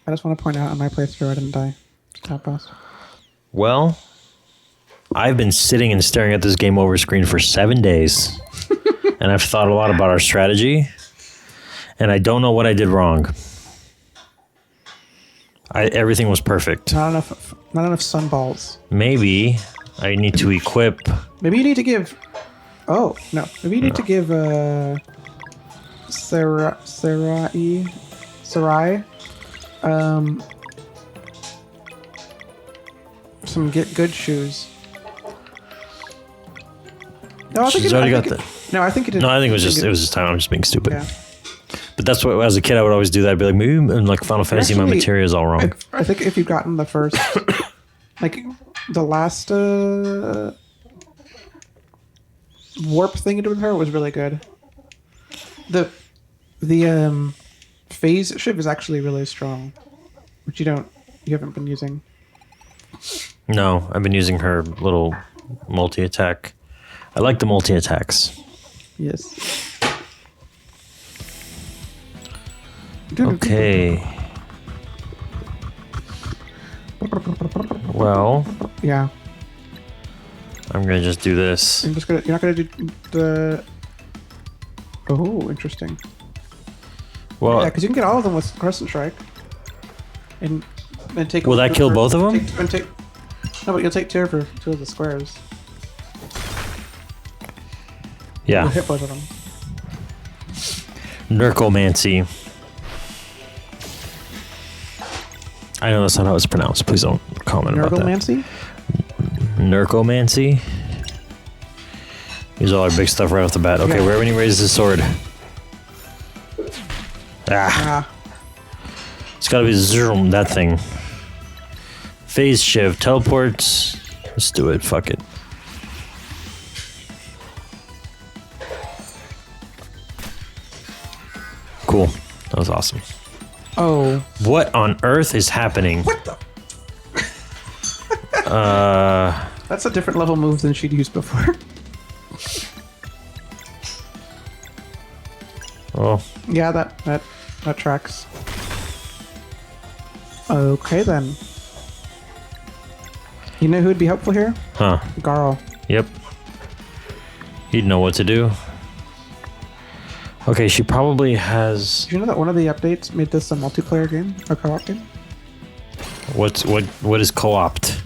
I just want to point out on my playthrough I didn't die. Top boss. Well, I've been sitting and staring at this game over screen for 7 days. And I've thought a lot about our strategy. And I don't know what I did wrong. Everything was perfect. Not enough sunballs. Maybe I need to equip. Maybe you need to give. Oh no! Maybe you need to give Sarai some good shoes. No, I think She's already got that. No, I think it did. No, I think it was just time. I'm just being stupid. Yeah. But that's what, as a kid, I would always do that. I'd be like, maybe in like Final Fantasy, my material is all wrong. I think if you've gotten the first, like the last warp thing you did with her was really good. The phase shiv is actually really strong, which you haven't been using. No, I've been using her little multi-attack. I like the multi-attacks. Yes. Okay. Well, yeah. I'm gonna just do this. You're not gonna do the. Oh, interesting. Well, yeah, because you can get all of them with Crescent Strike, and take. Will that kill both of them? No, but you'll take two of the squares. Yeah. You'll hit both of them. Nercomancy. I know that's not how it's pronounced. Please don't comment about that. Nercomancy? Use all our big stuff right off the bat. Okay, Yeah. where when he raises his sword. Ah. It's gotta be zoom, that thing. Phase shift, teleports. Let's do it, fuck it. Cool. That was awesome. Oh. What on earth is happening? What the? That's a different level move than she'd used before. Oh. Yeah, that tracks. Okay then. You know who would be helpful here? Huh. Garl. Yep. He'd know what to do. Okay, she probably has. Did you know that one of the updates made this a multiplayer game, a co-op game? What is co-opt?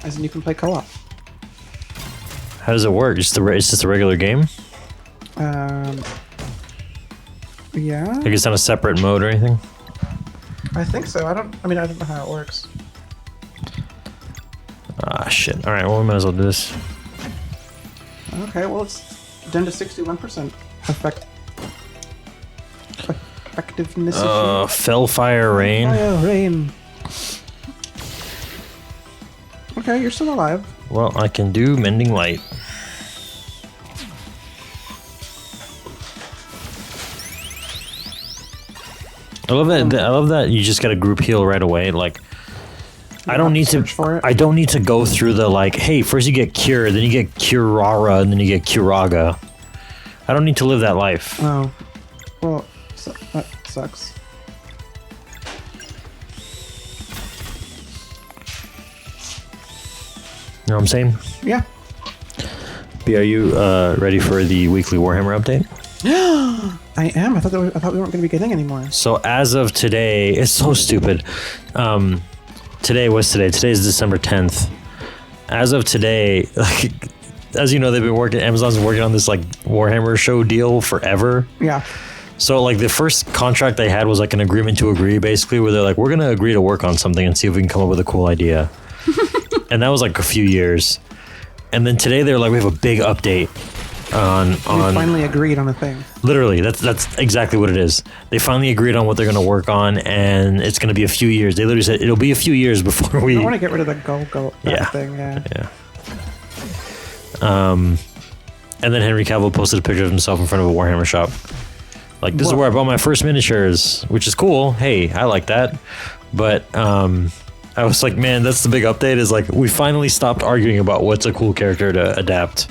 As in, you can play co-op. How does it work? It's just a regular game. Yeah. Like it's not a separate mode or anything. I think so. I don't know how it works. Ah, shit. All right. Well, we might as well do this. Okay. Well, it's down to 61% effectiveness. Fellfire Rain. Fire rain. Okay, you're still alive. Well, I can do Mending Light. I love that you just got a group heal right away. Like, I don't need to. I don't need to go through the like. Hey, first you get Cure, then you get Curara, and then you get Curaga. I don't need to live that life. Oh, well, that sucks. You know what I'm saying? Yeah. B, are you ready for the weekly Warhammer update? I am. I thought we weren't going to be getting any more. So as of today, it's so stupid. Today was today. Today is December 10th. As of today, like, as you know, Amazon's been working on this like Warhammer show deal forever. Yeah. So like the first contract they had was like an agreement to agree, basically, where they're like, we're gonna agree to work on something and see if we can come up with a cool idea. And that was like a few years. And then today they're like, we have a big update on We finally agreed on a thing. Literally, that's exactly what it is. They finally agreed on what they're going to work on, and it's going to be a few years. They literally said it'll be a few years before we. I want to get rid of the go thing. Yeah. And then Henry Cavill posted a picture of himself in front of a Warhammer shop. Like, this is where I bought my first miniatures, which is cool. Hey, I like that. But I was like, man, that's the big update. Is like we finally stopped arguing about what's a cool character to adapt.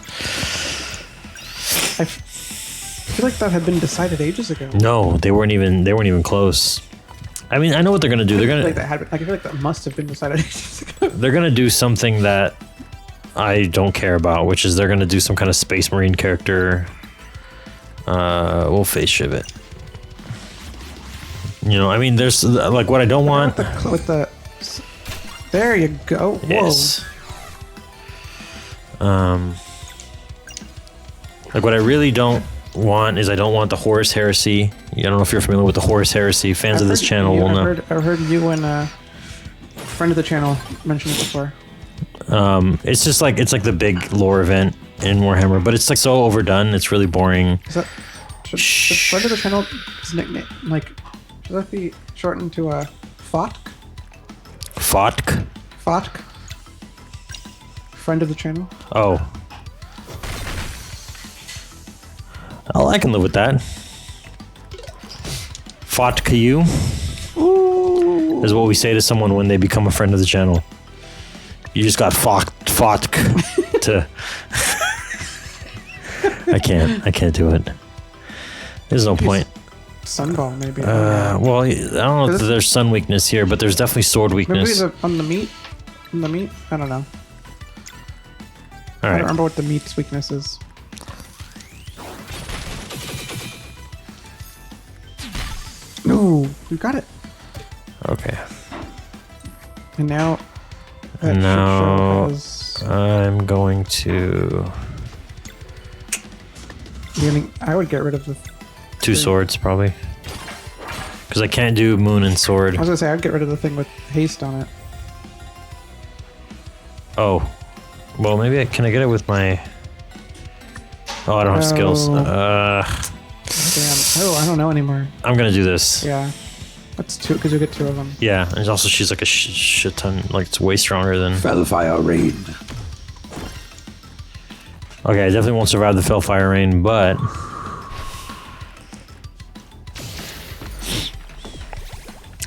I feel like that had been decided ages ago. No, they weren't even close. I mean, I know what they're gonna do. They're like gonna I feel like that must have been decided ages ago. they're gonna do something that I don't care about, which is they're gonna do some kind of Space Marine character. We'll face shiv it. You know, I mean, there's like what I don't want. With the there you go. Whoa. Yes. Like what I really don't want is I don't want the Horus Heresy. I don't know if you're familiar with the Horus Heresy. Fans of this channel will know. I've heard you and a friend of the channel mention it before. It's just like it's like the big lore event in Warhammer, but it's like so overdone. It's really boring. Is that should friend of the channel nickname like should that be shortened to a Fotk? Fotk? Fotk? Friend of the channel? Oh. Oh, I can live with that. Fotk you is what we say to someone when they become a friend of the channel. You just got fotk to. I can't do it. There's no point. Sunball, maybe. Well, I don't know if there's sun weakness here, but there's definitely sword Maybe weakness. on the meat. On the meat? I don't know. All I don't right. remember what the meat's weakness is. No, we got it. Okay. And now. That Now shit show has, I'm going to I would get rid of the. two swords probably, because I can't do moon and sword. I was gonna say I'd get rid of the thing with haste on it. Oh, well maybe can I get it with my? Oh, I don't have skills. Damn. Oh, I don't know anymore. I'm gonna do this. Yeah, that's two because you get two of them. Yeah, and also she's like a shit ton. Like it's way stronger than. Fellfire Rain. Okay, I definitely won't survive the Fellfire Rain, but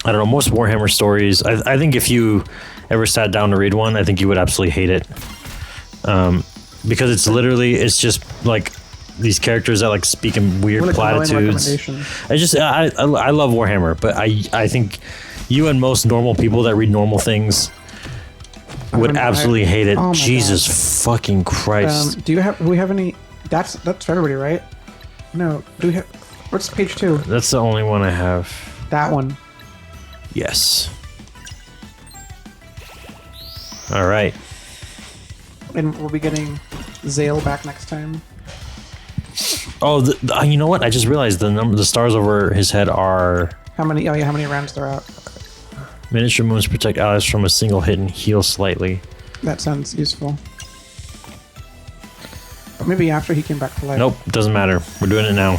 I don't know. Most Warhammer stories, I think if you ever sat down to read one, I think you would absolutely hate it, because it's just like these characters that like speak in weird Really compelling platitudes. recommendation. I love Warhammer, but I think you and most normal people that read normal things would absolutely hate it. Oh my Jesus fucking Christ. Do we have any? That's for everybody, right? No. Do we have? What's page 2? That's the only one I have. That one. Yes. All right. And we'll be getting Zale back next time. Oh, you know what? I just realized the stars over his head are How many? Oh yeah, how many rounds they're out? miniature moons protect allies from a single hit and heal slightly. That sounds useful. Or maybe after he came back to life. Nope, doesn't matter. We're doing it now.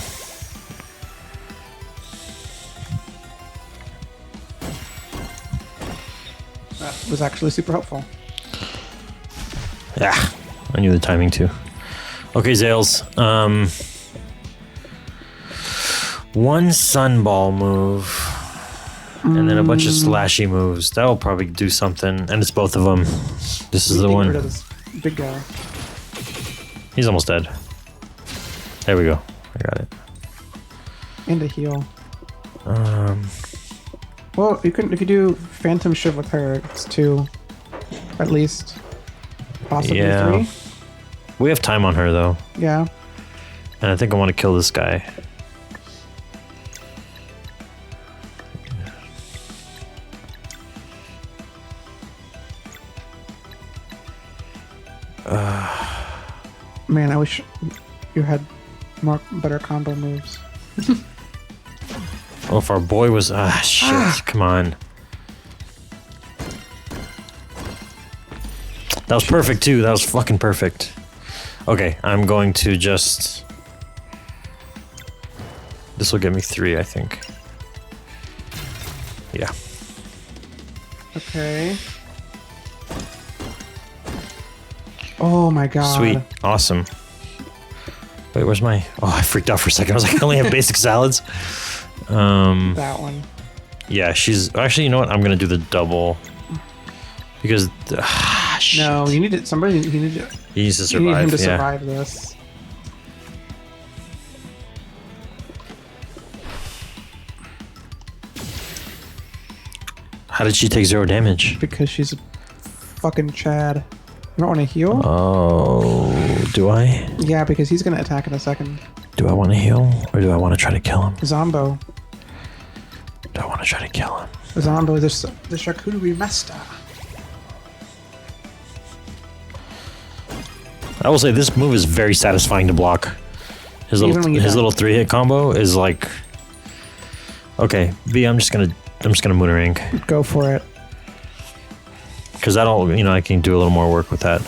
That was actually super helpful. Yeah, I knew the timing too. Okay, Zales. One sunball move, and then a bunch of slashy moves. That will probably do something, and it's both of them. This is We the need to get one. rid of this big guy. He's almost dead. There we go. I got it. And a heal. Well, you can if you do Phantom Shiv with her, it's 2, at least, possibly Yeah. 3. We have time on her though, Yeah. and I think I want to kill this guy. Man, I wish you had better combo moves. Oh, if our boy was shit, come on. That was perfect too. That was fucking perfect. Okay, I'm going to just. This will get me 3, I think. Yeah. Okay. Oh my god. Sweet. Awesome. Wait, where's my? Oh, I freaked out for a second. I was like, I only have basic salads. That one. Yeah, she's actually. You know what? I'm gonna do the double because. Shit. No, you need it. Somebody. You need to. He needs to You need him survive. to Yeah. survive this. How did she take 0 damage? Because she's a fucking Chad. You don't want to heal? Oh, do I? Yeah, because he's gonna attack in a second. Do I want to heal or do I want to try to kill him? Zombo. Do I want to try to kill him? Zombo is the charcuterie master. I will say this move is very satisfying to block. His Even when little you his die. little 3-hit combo is like. Okay, B. I'm just gonna Moonerang Go for it. because that'll I can do a little more work with that.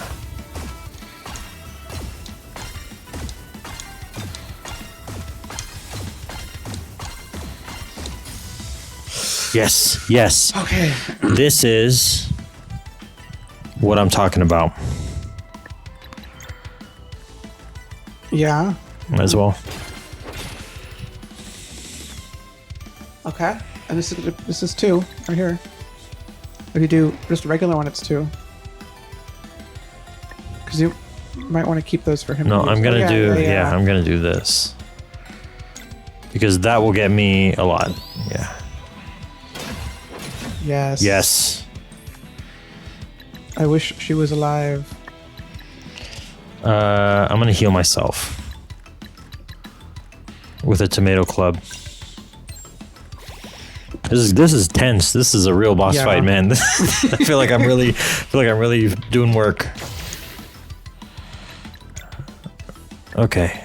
Yes, yes. Okay. This is what I'm talking about. Yeah. Might as well. Okay. And this is 2 right here. If you do just a regular one, it's 2. Because you might want to keep those for him. No, to use. I'm gonna Oh, do. I'm gonna do this because that will get me a lot. Yeah. Yes. Yes. I wish she was alive. I'm gonna heal myself with a tomato club. This is tense. This is a real boss Yeah. fight, man. I feel like I'm really doing work. Okay.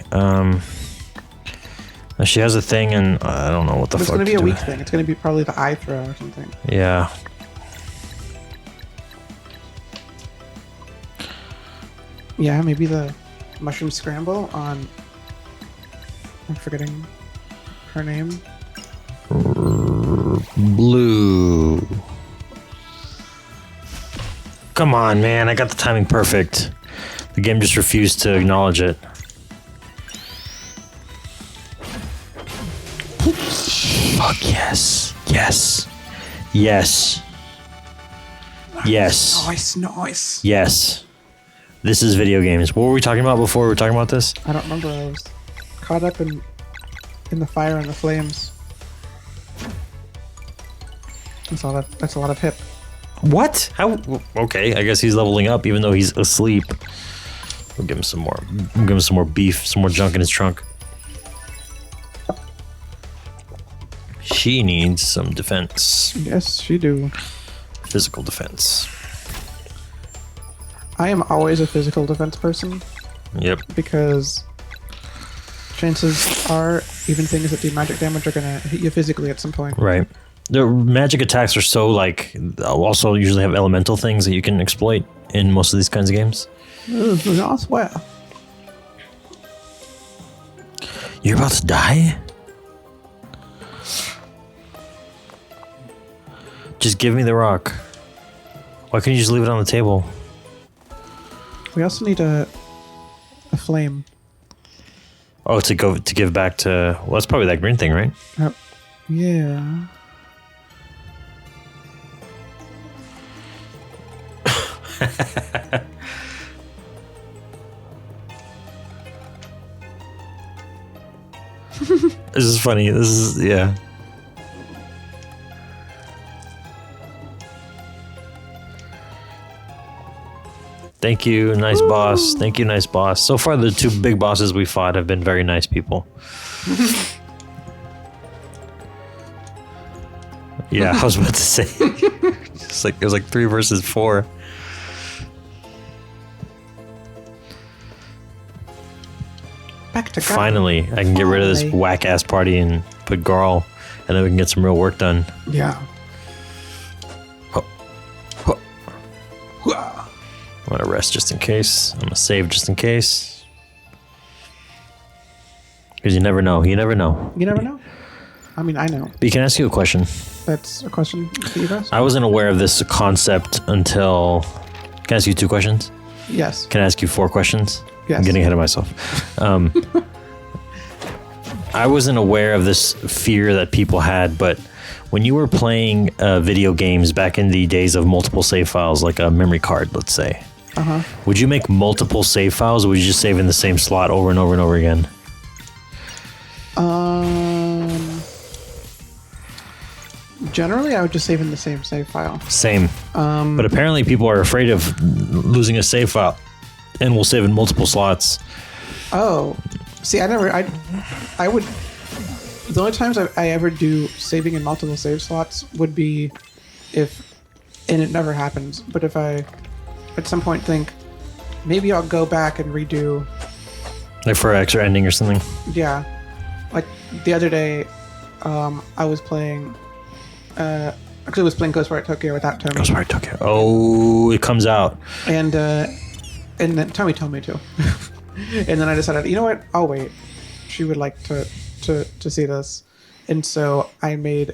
She has a thing, and I don't know what the But it's fuck. going to to be a do. weak thing. It's going to be probably the eye throw or something. Yeah. Yeah, maybe the mushroom scramble on. I'm forgetting her name. Blue. Come on, man. I got the timing perfect. The game just refused to acknowledge it. Fuck yes. Yes. Yes. Yes. Nice. Yes. This is video games. What were we talking about before we were talking about this? I don't remember. I was caught up in the fire and the flames. That's a lot of hip. What? How? Okay, I guess he's leveling up even though he's asleep. We'll give him some more. We'll give him some more beef, some more junk in his trunk. She needs some defense. Yes, she do. Physical defense. I am always a physical defense person Yep. because chances are even things that do magic damage are gonna hit you physically at some point. Right. The magic attacks are so like also usually have elemental things that you can exploit in most of these kinds of games. I swear. You're about to die? Just give me the rock. Why couldn't you just leave it on the table? We also need a flame. Oh, to give back to. Well, that's probably that green thing, right? Yeah. This is funny. This is yeah. Thank you, nice boss. Thank you, nice boss. So far, the 2 big bosses we fought have been very nice people. Yeah, I was about to say. It was like 3 versus 4. Back to God. Finally, I can get rid of this Finally. whack ass party and put Garl, and then we can get some real work done. Yeah. I'm gonna rest just in case. I'm gonna save just in case. Because you never know. You never know. You never know. I mean, I know. B, can I ask you a question? That's a question that you've asked. I wasn't aware of this concept until. Can I ask you 2 questions? Yes. Can I ask you 4 questions? Yes. I'm getting ahead of myself. I wasn't aware of this fear that people had, but when you were playing video games back in the days of multiple save files, like a memory card, let's say, would you make multiple save files, or would you just save in the same slot over and over and over again? Generally, I would just save in the same save file. Same. But apparently people are afraid of losing a save file and will save in multiple slots. Oh, see, I would. The only times I ever do saving in multiple save slots would be if, and it never happens, but if I at some point think, maybe I'll go back and redo, Like for an extra ending or something. yeah. Like the other day, I was playing, actually I was playing Ghostwire Tokyo without Tommy. Ghostwire Tokyo. Oh, it comes out. And then Tommy told me to. And then I decided, you know what? I'll wait. She would like to see this. And so I made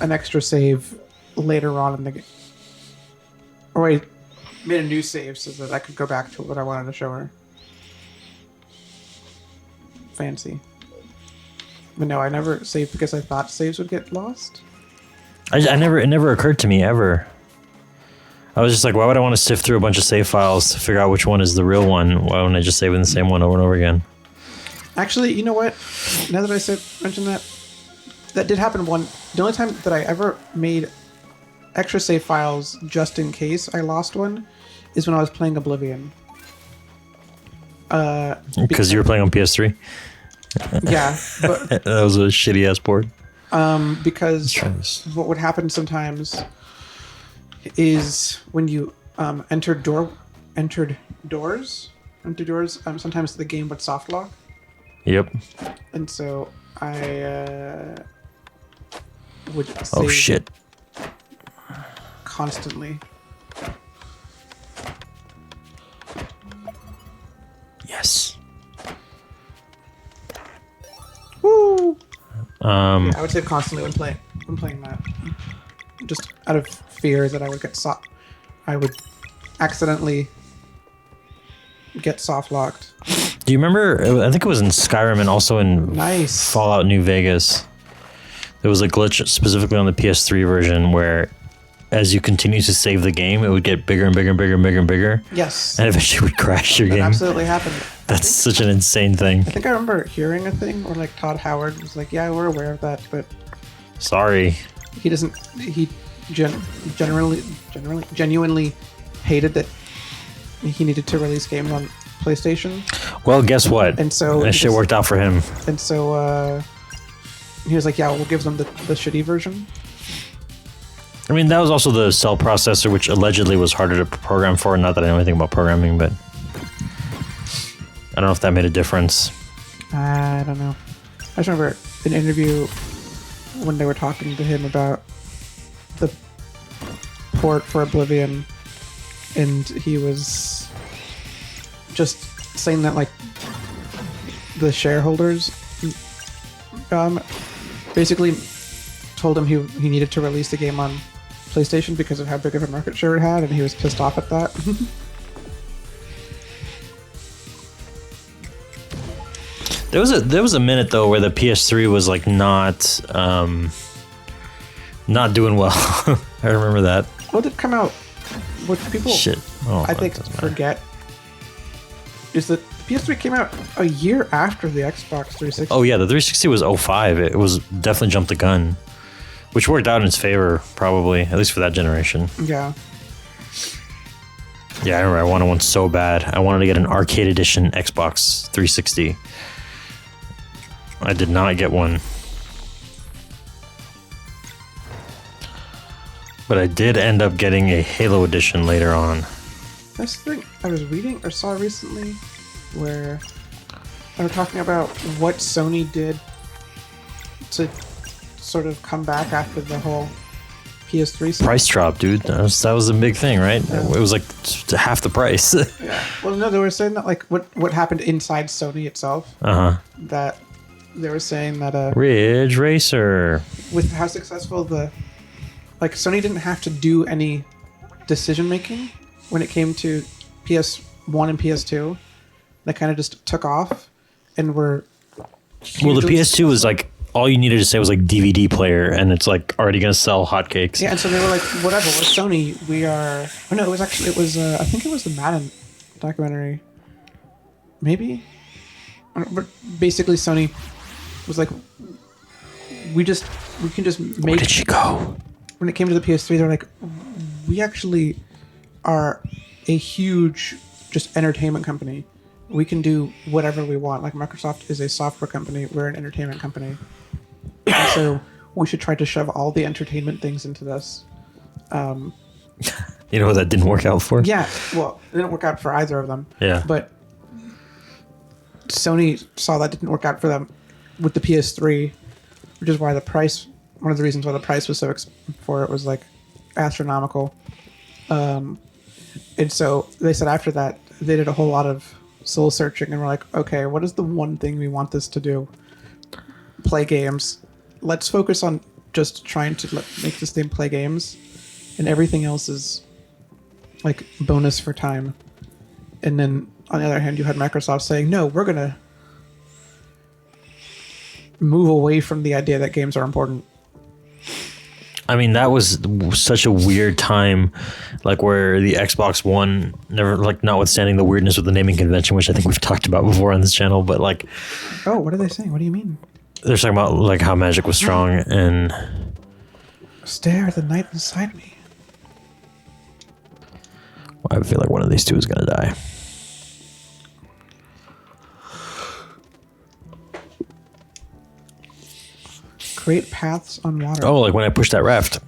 an extra save later on in the game. Or I made a new save so that I could go back to what I wanted to show her. Fancy. But no, I never saved because I thought saves would get lost. It never occurred to me ever. I was just like, why would I want to sift through a bunch of save files to figure out which one is the real one? Why wouldn't I just save in the same one over and over again? Actually, you know what? Now that I mentioned that, that did happen the only time that I ever made extra save files just in case I lost one is when I was playing Oblivion. Because you were playing on PS3? Yeah, but That was a shitty ass board. because what would happen sometimes is when you entered doors, sometimes the game would soft lock. Yep. And so I would save Oh shit. constantly. Yes. Woo! Um, I would save constantly when playing that, just out of fear that I would get I would accidentally get soft locked. Do you remember? I think it was in Skyrim and also in Nice. Fallout New Vegas. There was a glitch specifically on the PS3 version where, as you continue to save the game, it would get bigger and bigger and bigger and bigger and bigger, Yes, and eventually would crash your that game. absolutely happened. That's such an insane thing. I think I remember hearing a thing where like Todd Howard was like, "Yeah, we're aware of that, but Sorry. he doesn't. He genuinely hated that he needed to release games on PlayStation, Well, guess what? and so That shit worked out for him. And so he was like, "Yeah, we'll give them the shitty version." I mean, that was also the cell processor, which allegedly was harder to program for. Not that I know anything about programming, but I don't know if that made a difference. I don't know. I just remember an interview when they were talking to him about the port for Oblivion, and he was just saying that like the shareholders basically told him he needed to release the game on PlayStation because of how big of a market share it had, and he was pissed off at that. There was a minute though where the PS3 was like not doing well. I remember that. What did come out? What people Shit. Oh, I think it doesn't matter. forget is that the PS3 came out a year after the Xbox 360. Oh yeah, the 360 was 05. It was definitely jumped the gun, which worked out in its favor probably, at least for that generation. Yeah. Yeah, I remember I wanted one so bad. I wanted to get an arcade edition Xbox 360. I did not get one. But I did end up getting a Halo edition later on. That's the thing I was reading or saw recently where they were talking about what Sony did to sort of come back after the whole PS3 stuff. Price drop, dude. That was a big thing, right? Yeah. It was like half the price. Yeah. Well, no, they were saying that like what happened inside Sony itself. Uh-huh. That they were saying that Ridge Racer. with how successful Sony didn't have to do any decision making when it came to PS1 and PS2. They kind of just took off and were Well, the hugely PS2 was like, all you needed to say was like DVD player, and it's like already going to sell hotcakes. Yeah, and so they were like, whatever, we're Sony, we are... Oh, no, I think it was the Madden documentary. Maybe? But basically, Sony was like, we can just Where make. did she go? When it came to the PS3, they're like, we actually are a huge just entertainment company. We can do whatever we want. Like Microsoft is a software company, we're an entertainment company, and so we should try to shove all the entertainment things into this. You know what that didn't work out for? Yeah, well, it didn't work out for either of them. Yeah. But Sony saw that didn't work out for them with the PS3, which is why the price, one of the reasons why the price was so for it was like astronomical. And so they said after that, they did a whole lot of soul searching and we're like, okay, what is the one thing we want this to do? Play games. Let's focus on just trying to make this thing play games, and everything else is like bonus for time. And then on the other hand, you had Microsoft saying, no, we're going to move away from the idea that games are important. I mean, that was such a weird time, like where the Xbox One, never, like, notwithstanding the weirdness with the naming convention, which I think we've talked about before on this channel, but like, Oh, what are they saying? What do you mean? they're talking about like how Magic was strong, and Stare at the night inside me. I feel like one of these two is gonna die. Create paths on water. Oh, like when I pushed that raft.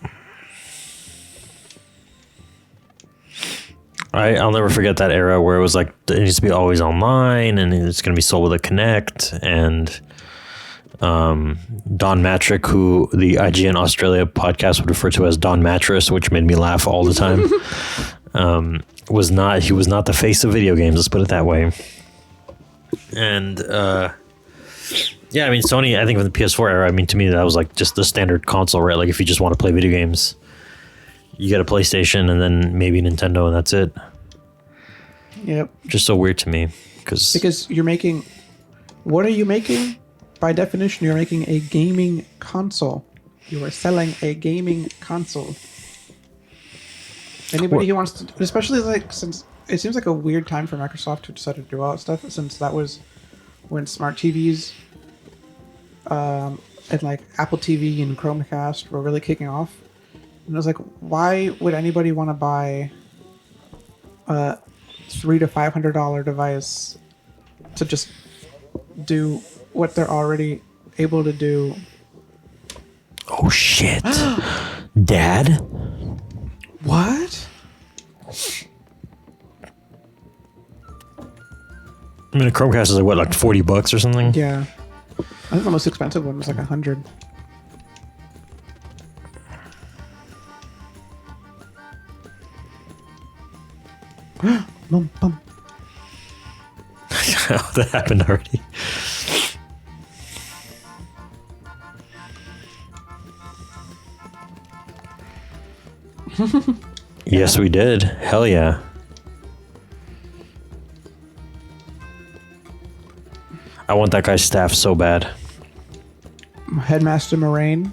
I'll never forget that era where it was like it needs to be always online, and it's going to be sold with a Connect. And Don Matrick, who the IGN Australia podcast would refer to as Don Mattress, which made me laugh all the time, was not the face of video games. Let's put it that way. And yeah, I mean, Sony, I think from the PS4 era, I mean, to me, that was like just the standard console, right? Like if you just want to play video games, you get a PlayStation and then maybe Nintendo, and that's it. Yep. Just so weird to me, because you're making. What are you making? By definition, you're making a gaming console. You are selling a gaming console. Anybody who wants to, especially like since it seems like a weird time for Microsoft to decide to do all that stuff, since that was when smart TVs, and like Apple TV and Chromecast were really kicking off. And I was like, why would anybody want to buy a $300 to $500 device to just do what they're already able to do? oh shit, Dad. What? I mean, a Chromecast is like what, like $40 or something? Yeah. I think the most expensive one was like 100. Bum, bum. That happened already. Yes, we did. Hell yeah. I want that guy's staff so bad. Headmaster Moraine.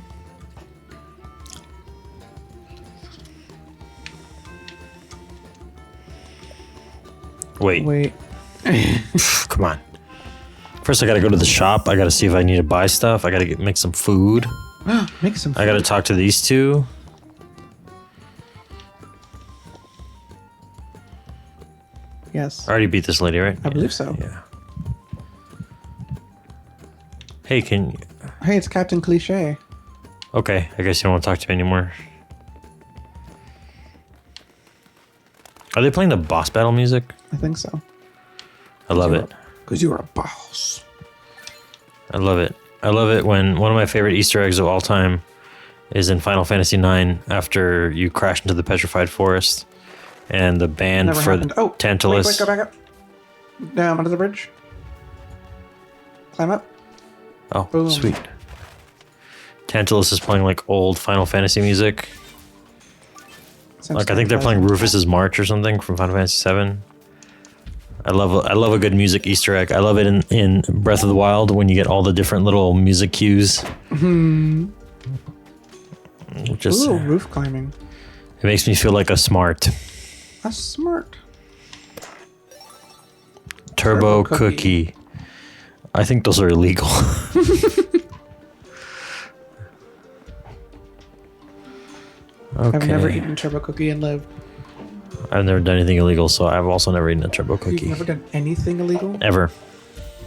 Wait, Wait. come on. First, I gotta go to the shop. I gotta see if I need to buy stuff. I gotta make some food. Make some. I gotta talk to these two. Yes. I already beat this lady, right? I believe so. Yeah. Hey, can... Hey, it's Captain Cliche. Okay, I guess you don't want to talk to me anymore. Are they playing the boss battle music? I think so. I love it. Because you're a boss. I love it. I love it when one of my favorite Easter eggs of all time is in Final Fantasy IX after you crash into the petrified forest and the band Never for happened. Oh, Tantalus. Wait, go back up. Down under the bridge. Climb up. Oh, Boom. sweet. Tantalus is playing like old Final Fantasy music. Like I think they're playing Rufus's March or something from Final Fantasy VII. I love a good music Easter egg. I love it in Breath of the Wild when you get all the different little music cues. Just Ooh, roof climbing. it makes me feel like a smart That's smart. turbo Turbo cookie. I think those are illegal. Okay. I've never eaten turbo cookie and lived. I've never done anything illegal, so I've also never eaten a turbo You've cookie. never done anything illegal? Ever.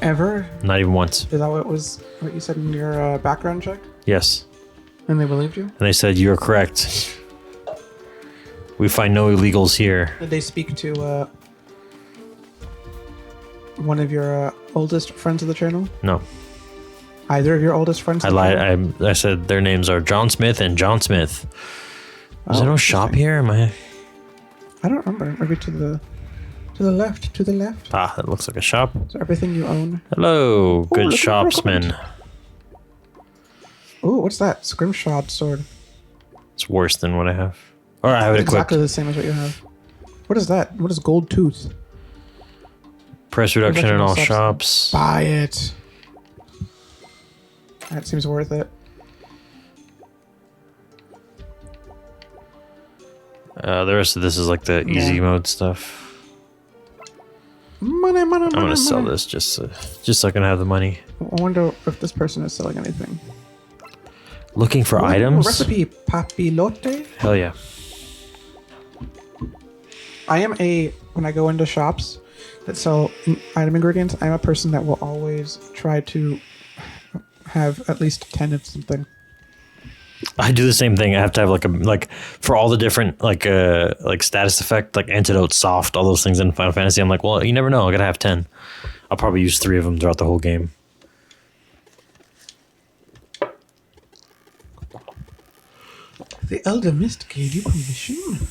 Ever? Not even once. Is that what you said in your background check? Yes. And they believed you? And they said, you're correct. We find no illegals here. Did they speak to one of your oldest friends of the channel? No. Either of your oldest friends? I of the lied. channel? I said their names are John Smith and John Smith. Is there no shop interesting. here? Am I... I don't remember. Maybe to the left. To the left. Ah, that looks like a shop. Is everything you own? Hello, good look at the shopsman. Oh, what's that? Scrimshot sword. It's worse than what I have. Or I have it equipped. Exactly the same as what you have. What is that? What is gold tooth? Price reduction in all Reduction in shops. Buy it. That seems worth it. The rest of this is like the easy mode stuff. Money, money, I'm money, gonna sell money. this just so I can have the money. I wonder if this person is selling anything. Looking for Ooh, items? Recipe papilote. Hell yeah. When I go into shops that sell item ingredients, I'm a person that will always try to have at least 10 of something. I do the same thing. I have to have like for all the different like status effect, like antidote, soft, all those things in Final Fantasy. I'm like, well, you never know. I gotta have 10. I'll probably use 3 of them throughout the whole game. The Elder Mist gave you permission.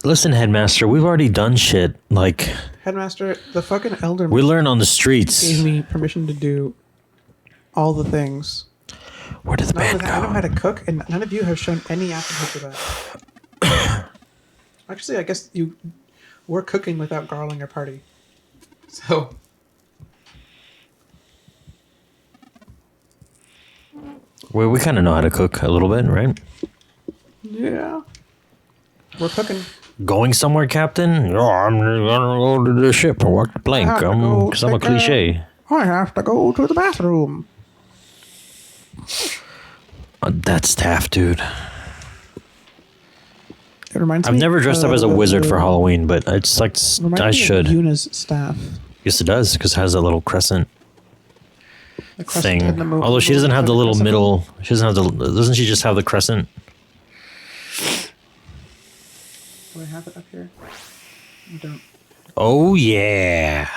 Listen, Headmaster, we've already done shit. Like, Headmaster, the fucking Elder we Mist learn on the streets. gave me permission to do all the things. Where did the Not only band that, I know how go? to cook, and none of you have shown any aptitude for that. Actually, I guess you were cooking without Garling or Party. So... Well, we kind of know how to cook a little bit, right? yeah. We're cooking. Going somewhere, Captain? Oh, I'm gonna go to the ship and walk the plank. have to go Because I'm a take a- cliche. I have to go to the bathroom. That staff, dude. It reminds I've me never dressed up as a wizard for Halloween, but it's like Reminds I me should. Of Yuna's staff. Yes, it does, because it has a little crescent The crescent thing. and the Although she doesn't have the little crescent. middle. She doesn't have the. Doesn't she just have the crescent? Do I have it up here? I don't. Oh yeah,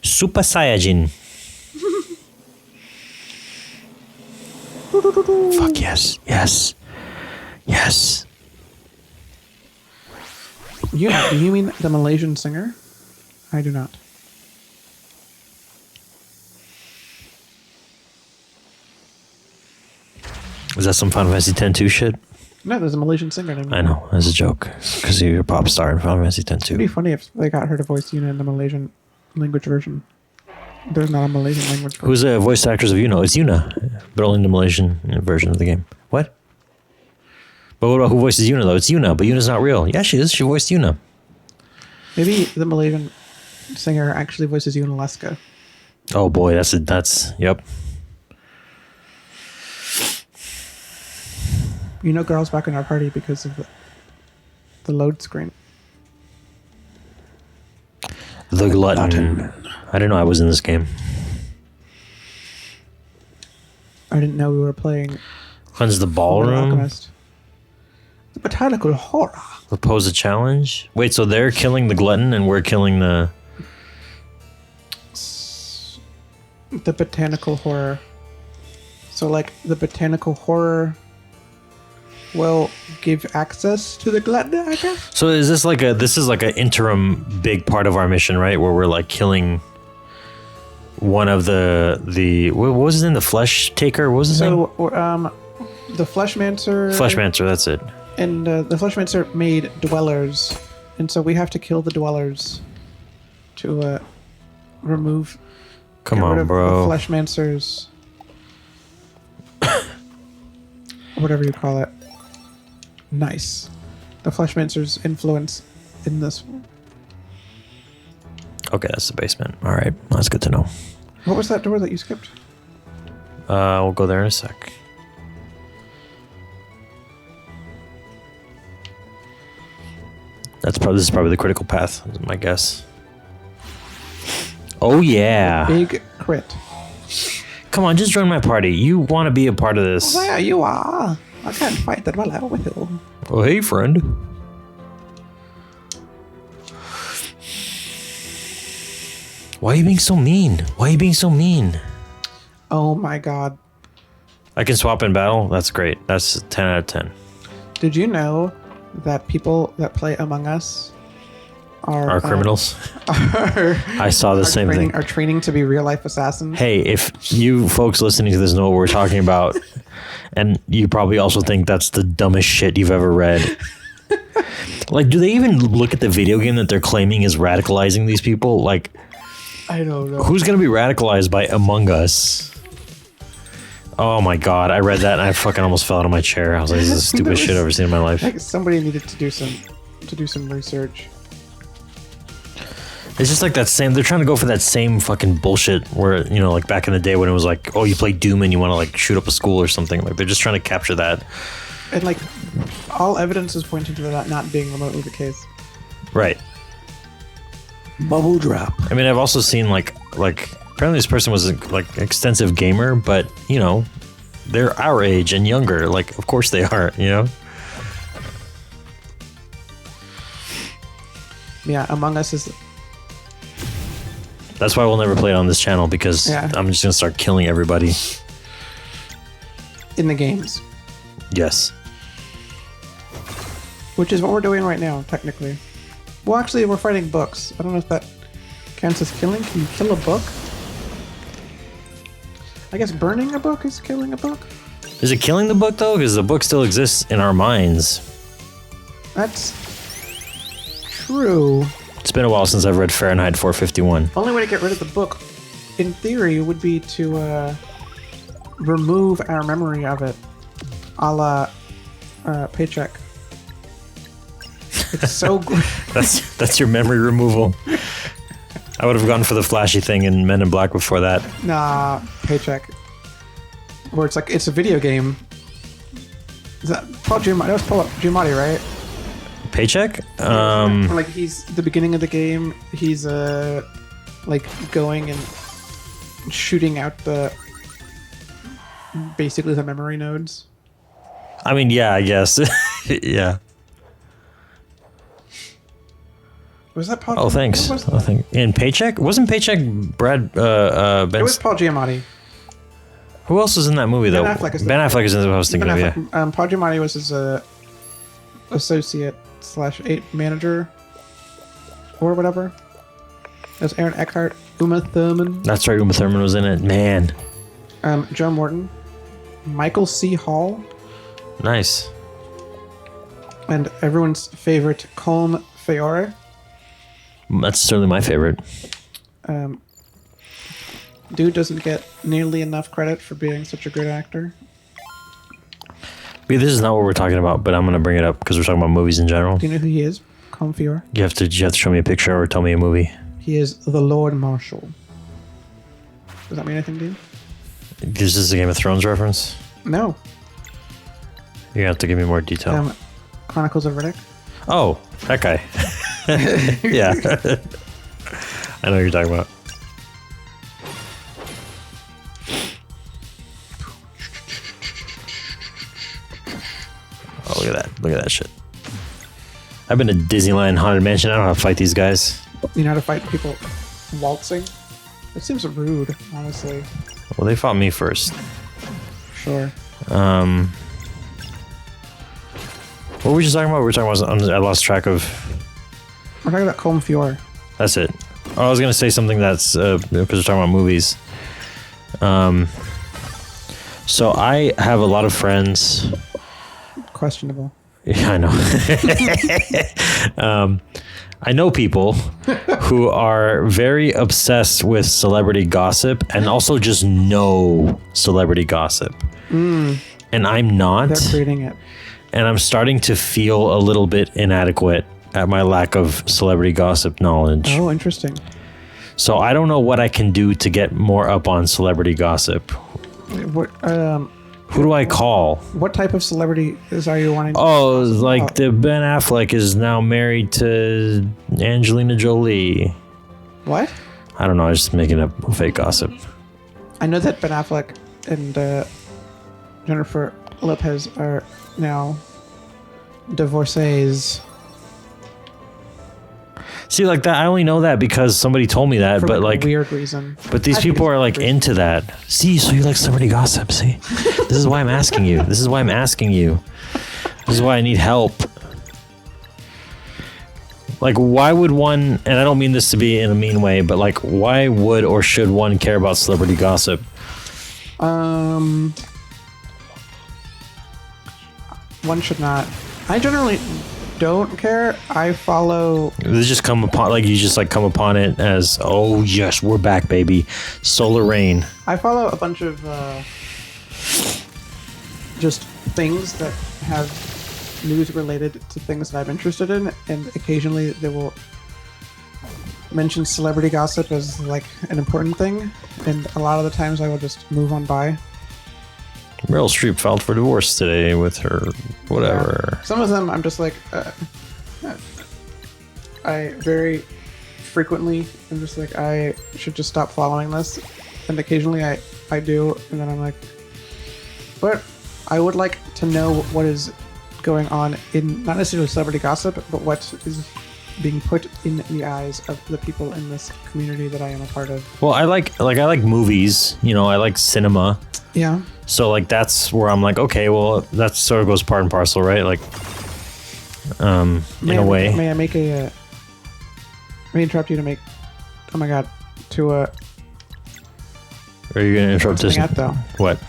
Super Saiyajin. Fuck yes, yes, yes. Yuna, do you mean the Malaysian singer? I do not. Is that some Final Fantasy X-2 shit? No, there's a Malaysian singer named. I know, that's a joke. Because you're a pop star in Final Fantasy It'd be X-2. funny if they got her to voice Yuna in the Malaysian language version. There's not a Malaysian language version. Who's the voice actors of Yuna? It's Yuna, but only the Malaysian version of the game. What? But what about who voices Yuna though? It's Yuna, but Yuna's not real. Yeah, she is. She voiced Yuna. Maybe the Malaysian singer actually voices Yuna Leska. Oh boy, that's yep. You know, girls back in our party because of the load screen. The Glutton. I didn't know I was in this game. I didn't know we were playing Cleanse the Fullmetal ballroom. Alchemist. The botanical horror. Propose a challenge. Wait, so they're killing the Glutton and we're killing the. The botanical horror. So, like, the botanical horror will give access to the glutton, I guess? So is this like a? This is like an interim big part of our mission, right? Where we're like killing one of the what was his name? The Flesh Taker. What was his name? So, the Fleshmancer... Fleshmancer. That's it. And the Fleshmancer made dwellers. And so we have to kill the dwellers to remove... Come get rid on, of bro. The Fleshmancer's... whatever you call it. Nice. The Fleshmancer's influence in this... Okay, that's the basement. All right, that's good to know. What was that door that you skipped? We'll go there in a sec. This is probably the critical path, is my guess. Oh yeah. Big crit. Come on, just join my party. You want to be a part of this. There you are. I can't fight that well out with you. Oh, hey, friend. Why are you being so mean? Why are you being so mean? Oh my god. I can swap in battle? That's great. That's 10 out of 10. Did you know that people that play Among Us are criminals? Are, I saw the same thing. Are training to be real life assassins. Hey, if you folks listening to this know what we're talking about, and you probably also think that's the dumbest shit you've ever read. Like, do they even look at the video game that they're claiming is radicalizing these people? Like, I don't know. who's going to be radicalized by Among Us? Oh my god, I read that and I fucking almost fell out of my chair. I was like, this is the stupidest shit I've ever seen in my life. Like somebody needed to do some research. It's just like that same, they're trying to go for that same fucking bullshit where, you know, like back in the day when it was like, oh, you play Doom and you want to like shoot up a school or something. Like they're just trying to capture that. And like all evidence is pointing to that not being remotely the case. Right. Bubble drop. I mean, I've also seen like apparently this person was like an extensive gamer, but you know, they're our age and younger. Like, of course they are, you know? Yeah, Among Us is... That's why we'll never play it on this channel, because I'm just going to start killing everybody. In the games. Yes. Which is what we're doing right now, technically. Well, actually, we're fighting books. I don't know if that counts as killing. Can you kill a book? I guess burning a book is killing a book? Is it killing the book, though? Because the book still exists in our minds. That's true. It's been a while since I've read Fahrenheit 451. Only way to get rid of the book, in theory, would be to remove our memory of it, a la Paycheck. It's so good. That's your memory removal. I would have gone for the flashy thing in Men in Black before that. Nah, Paycheck. Where it's like, it's a video game. Is that Paul Giamatti? That was Paul Giamatti, right? Paycheck? Like he's the beginning of the game. He's like going and shooting out basically the memory nodes. I mean, yeah, I guess. Yeah. Was that Paul? Oh, thanks. Oh, thank. In Paycheck? Wasn't Paycheck Brad Ben? It was Paul Giamatti. Who else was in that movie though? Ben Affleck is Ben Affleck is in what I was thinking of. Yeah. Paul Giamatti was his associate / manager or whatever. There's Aaron Eckhart, Uma Thurman. That's right. Uma Thurman was in it. Man. Joe Morton, Michael C. Hall, Nice. and everyone's favorite Colm Feore. That's certainly my favorite. Dude doesn't get nearly enough credit for being such a good actor. But this is not what we're talking about, but I'm going to bring it up because we're talking about movies in general. Do you know who he is? Colm Feore. You have to show me a picture or tell me a movie. He is the Lord Marshal. Does that mean anything to you? Is this a Game of Thrones reference? No. You have to give me more detail. Chronicles of Riddick. Oh, that guy. Yeah. I know what you're talking about. Oh, look at that. Look at that shit. I've been to Disneyland Haunted Mansion. I don't know how to fight these guys. You know how to fight people waltzing? It seems rude, honestly. Well, they fought me first. Sure. What were we just talking about? We were talking about, I lost track of. We're talking about Colm Feore. That's it. Oh, I was going to say something that's, because we're talking about movies. So I have a lot of friends. Questionable. Yeah, I know. I know people who are very obsessed with celebrity gossip and also just know celebrity gossip. And I'm not. They're creating it. And I'm starting to feel a little bit inadequate at my lack of celebrity gossip knowledge. Oh, interesting. So I don't know what I can do to get more up on celebrity gossip. What? Who do I call? What type of celebrity are you wanting? Oh, like the Ben Affleck is now married to Angelina Jolie. What? I don't know. I was just making up fake gossip. I know that Ben Affleck and Jennifer Lopez are now divorcees. See, like that, I only know that because somebody told me that, For but a like, weird reason. but these I think people it's are like weird. into that. See, so you like celebrity gossip? See, this is why I'm asking you. This is why I'm asking you. This is why I need help. Like, why would one? And I don't mean this to be in a mean way, but like, why would or should one care about celebrity gossip? One should not. I generally don't care. I follow. They just come upon, like, you just like come upon it as, oh yes, we're back, baby, solar rain. I follow a bunch of just things that have news related to things that I'm interested in, and occasionally they will mention celebrity gossip as like an important thing, and a lot of the times I will just move on by. Meryl Streep filed for divorce today with her whatever. Yeah. Some of them I'm just like, I very frequently am just like, I should just stop following this, and occasionally I do, and then I'm like, but I would like to know what is going on in not necessarily celebrity gossip, but what is being put in the eyes of the people in this community that I am a part of. Well, I like movies, you know, I like cinema. Yeah. So like that's where I'm like, okay, well that sort of goes part and parcel, right? Like in a way. May I make a may I interrupt you to make oh my god to Are you gonna interrupt this? at though. What?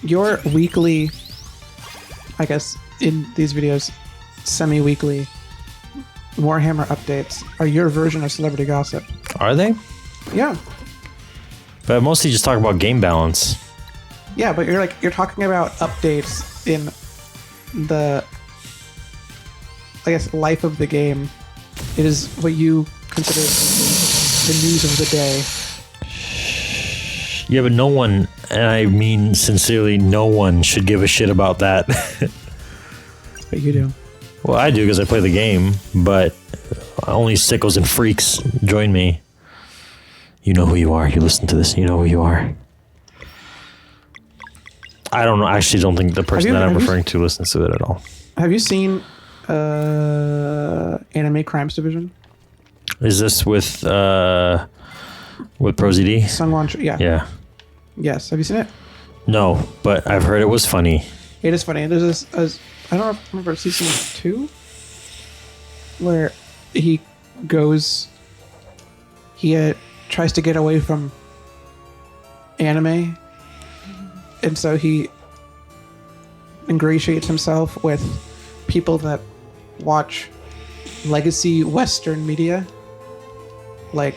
Your weekly, I guess in these videos, semi-weekly Warhammer updates are your version of celebrity gossip. Are they? Yeah. But I mostly just talk about game balance. Yeah, but you're talking about updates in the, I guess, life of the game. It is what you consider the news of the day. Yeah, but no one, and I mean sincerely, no one should give a shit about that. But you do. Well, I do because I play the game, but only sickos and freaks join me. You know who you are. You listen to this. You know who you are. I don't know. I actually don't think the person that I'm referring to listens to it at all. Have you seen Anime Crimes Division? Is this with ProZD? Sungwon. Yeah. Yeah. Yes. Have you seen it? No, but I've heard it was funny. It is funny. There's this. I don't remember season 2 where he goes. He tries to get away from anime, and so he ingratiates himself with people that watch legacy Western media, like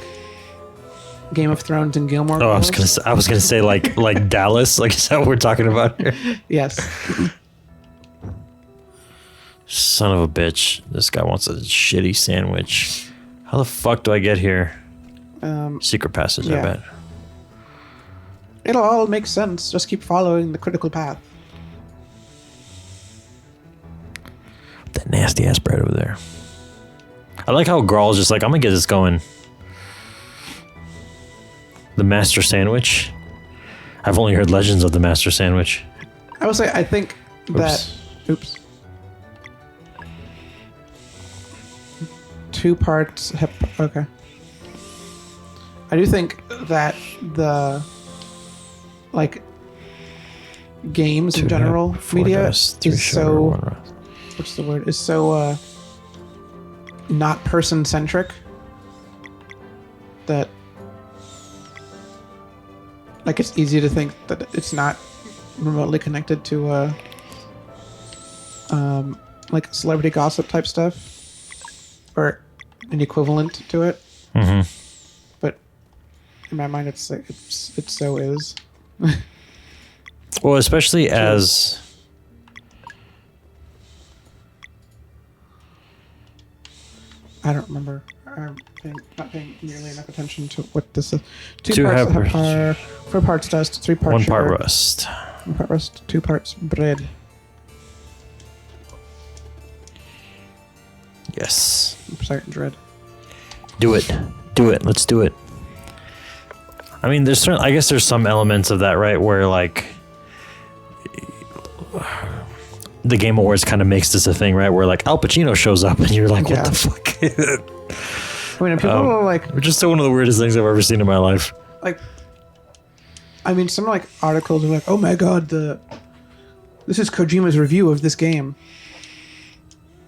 Game of Thrones and Gilmore Oh, Girls. I was gonna say like Dallas. Like, is that what we're talking about here? Yes. Son of a bitch! This guy wants a shitty sandwich. How the fuck do I get here? Secret passage. I yeah. bet. It'll all make sense. Just keep following the critical path. That nasty ass bread over there. I like how Grawl's just like, I'm gonna get this going. The Master Sandwich. I've only heard legends of the Master Sandwich. I will say, I think that. Oops. 2 parts. Okay. I do think that the like games in general media is so what's the word is so not person centric that like it's easy to think that it's not remotely connected to like celebrity gossip type stuff or an equivalent to it. Mm-hmm. But in my mind, it's like it so is. Well, especially as I don't remember. I'm not paying nearly enough attention to what this is. 2 2 parts have have 4 parts dust, 3 parts 1 sugar. part rust. 1 part rust, 2 parts bread. Yes. Sorry, dread. Do it. Do it. Let's do it. I mean, I guess there's some elements of that, right? Where like the Game Awards kind of makes this a thing, right? Where like Al Pacino shows up and you're like, what the fuck? I mean, people are like, which is still one of the weirdest things I've ever seen in my life. like, I mean, some like articles are like, oh my god, this is Kojima's review of this game.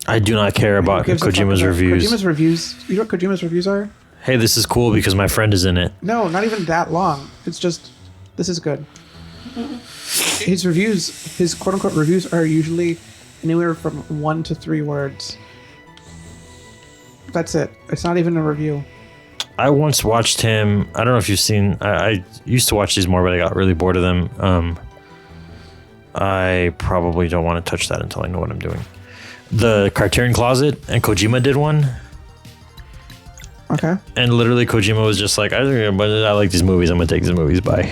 I do not care about Who gives a fuck Kojima's about reviews. Kojima's reviews. You know what Kojima's reviews are? Hey, this is cool because my friend is in it. No, not even that long. It's just, this is good. His reviews, his quote unquote reviews, are usually anywhere from 1 to 3 words. That's it. It's not even a review. I once watched him. I don't know if you've seen. I used to watch these more, but I got really bored of them. I probably don't want to touch that until I know what I'm doing. The Criterion Closet and Kojima did one. Okay. And literally Kojima was just like, I like these movies. I'm gonna take these movies. Bye.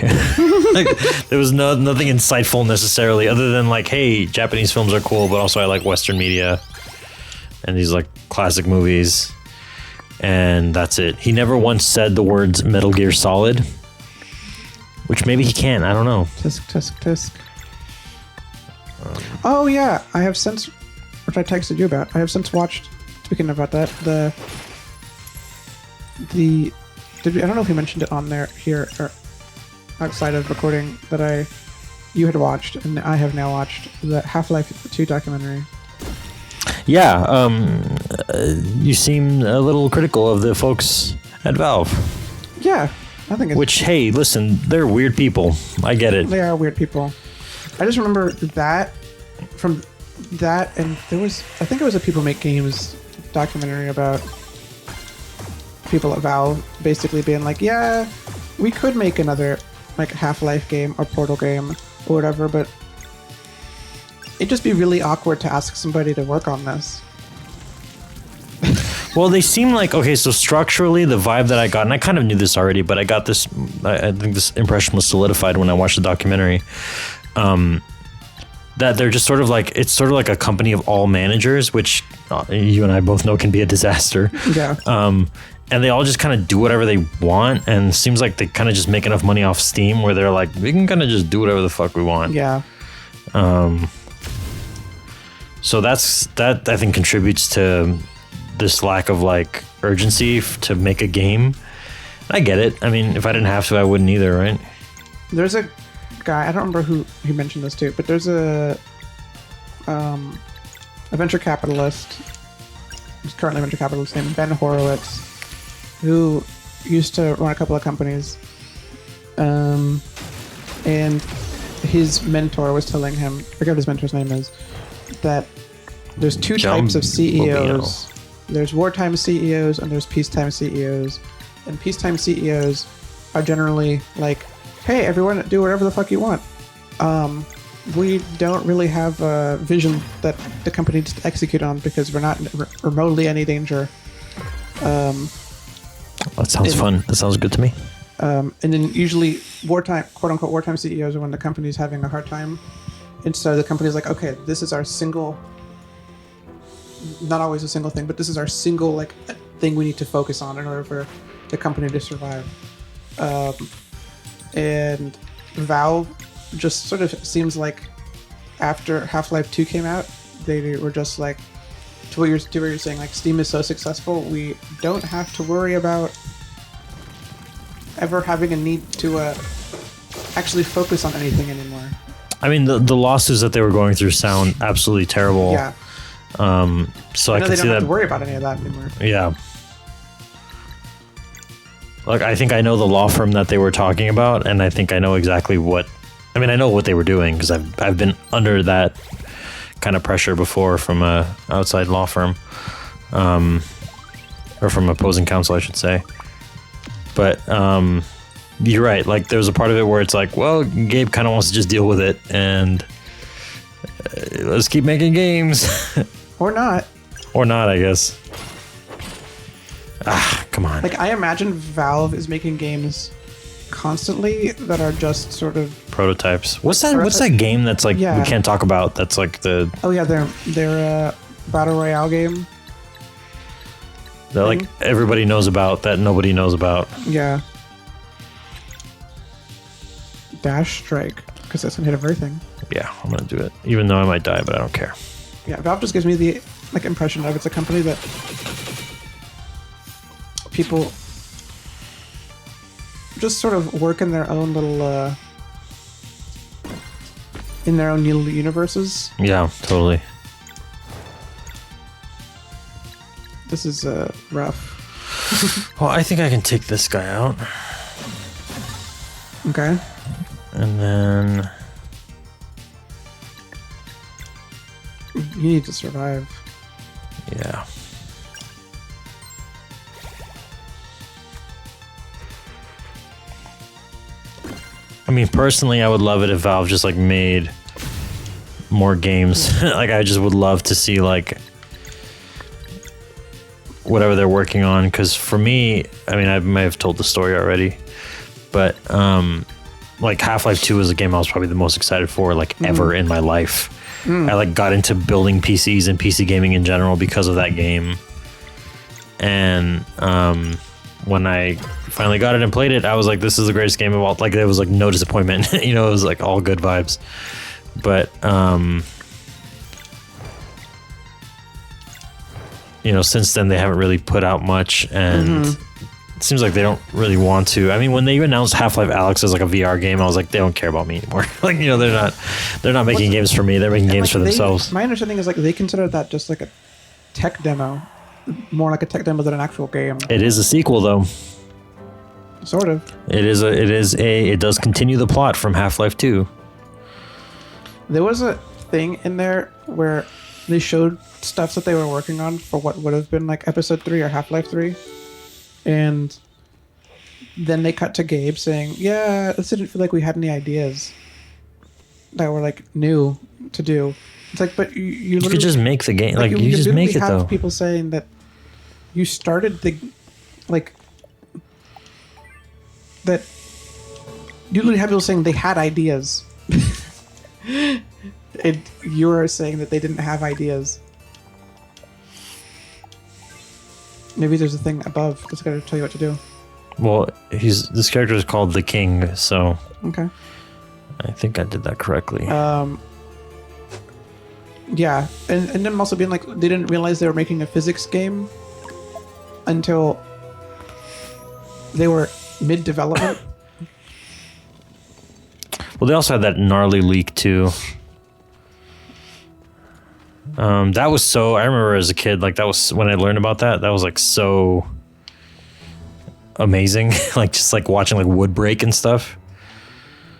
Like, there was nothing insightful necessarily, other than like, hey, Japanese films are cool, but also I like Western media and these like classic movies. And that's it. He never once said the words Metal Gear Solid, which maybe he can. I don't know. Tisk, tisk, tisk. Oh yeah, I have since, which I texted you about. I have since watched. Speaking about that, I don't know if you mentioned it on there here or outside of recording that you had watched and I have now watched the Half-Life 2 documentary. Yeah, you seem a little critical of the folks at Valve. Yeah, I think it's... Which, hey, listen, they're weird people. I get it. They are weird people. I just remember that from that, and I think it was a People Make Games documentary about people at Valve basically being like, yeah, we could make another like Half-Life game or Portal game or whatever, but it'd just be really awkward to ask somebody to work on this. Well, they seem like, okay, so structurally, the vibe that I got, and I kind of knew this already, but I got this, I think this impression was solidified when I watched the documentary, that they're just sort of like, it's sort of like a company of all managers, which you and I both know can be a disaster. Yeah. And they all just kind of do whatever they want, and it seems like they kind of just make enough money off Steam where they're like, we can kind of just do whatever the fuck we want. Yeah. So that I think contributes to this lack of like urgency to make a game. I get it. I mean, if I didn't have to, I wouldn't either, right? There's a guy, I don't remember who mentioned this too, but there's a venture capitalist, he's currently a venture capitalist named Ben Horowitz, who used to run a couple of companies, and his mentor was telling him, I forget what his mentor's name is, that there's two types of CEOs. There's wartime CEOs and there's peacetime CEOs. And peacetime CEOs are generally like, hey, everyone, do whatever the fuck you want. We don't really have a vision that the company needs to execute on because we're not remotely any danger. That sounds fun. That sounds good to me. And then usually wartime, quote unquote, wartime CEOs are when the company's having a hard time. And so the company's like, okay, this is our single, not always a single thing, but this is our single like thing we need to focus on in order for the company to survive. And Valve just sort of seems like after Half-Life 2 came out, they were just like, to what you're saying, like Steam is so successful, we don't have to worry about ever having a need to actually focus on anything anymore. I mean, the lawsuits that they were going through sound absolutely terrible. Yeah. So I can they see don't have that. to worry about any of that anymore. Yeah. Like, I think I know the law firm that they were talking about, and I think I know exactly what. I mean, I know what they were doing because I've been under that kind of pressure before from a outside law firm, or from opposing counsel, I should say. But you're right. Like, there's a part of it where it's like, well, Gabe kind of wants to just deal with it, and let's keep making games. Or not. Or not, I guess. Come on. Like, I imagine Valve is making games constantly that are just sort of Prototypes. What's that game that's like Yeah. we can't talk about? That's like the they're a battle royale game. that like everybody knows about that nobody knows about. Yeah. Dash Strike, because that's gonna hit everything. Yeah, I'm gonna do it, even though I might die, but I don't care. Yeah, Valve just gives me the like impression of it's a company that people just sort of work in their own little in their own little universes. Yeah, totally. This is rough. Well, I think I can take this guy out, Okay. and then You need to survive. yeah. I mean, personally, I would love it if Valve just like made more games. Like, I just would love to see like whatever they're working on. Because for me, I mean, I may have told the story already, but like Half-Life 2 was a game I was probably the most excited for like ever in my life. I like got into building PCs and PC gaming in general because of that game. And when I finally got it and played it, I was like, this is the greatest game of all. Like, there was like no disappointment. You know, it was like all good vibes. But you know, since then they haven't really put out much, and it seems like they don't really want to. I mean, when they announced Half-Life Alyx as like a VR game, I was like, they don't care about me anymore. Like, you know, they're not making games for me. They're making games for themselves. My understanding is like they consider that just like a tech demo, more like a tech demo than an actual game. It is a sequel, though. Sort of. It does continue the plot from Half-Life 2. There was a thing in there where they showed stuff that they were working on for what would have been like Episode 3 or Half-Life 3. And then they cut to Gabe saying, yeah, this didn't feel like we had any ideas that were like new to do. It's like, but you You could just make the game. Like, you just literally make it, have though. people saying that you started the, like, that you literally have people saying they had ideas. And you're saying that they didn't have ideas. Maybe there's a thing above that's going to tell you what to do. Well, this character is called the King, so Okay. I think I did that correctly. Yeah, and them also being like, they didn't realize they were making a physics game until they were mid-development. Well, they also had that gnarly leak too. That was so. I remember as a kid, like that was when I learned about that. That was like so amazing. Like just like watching like wood break and stuff.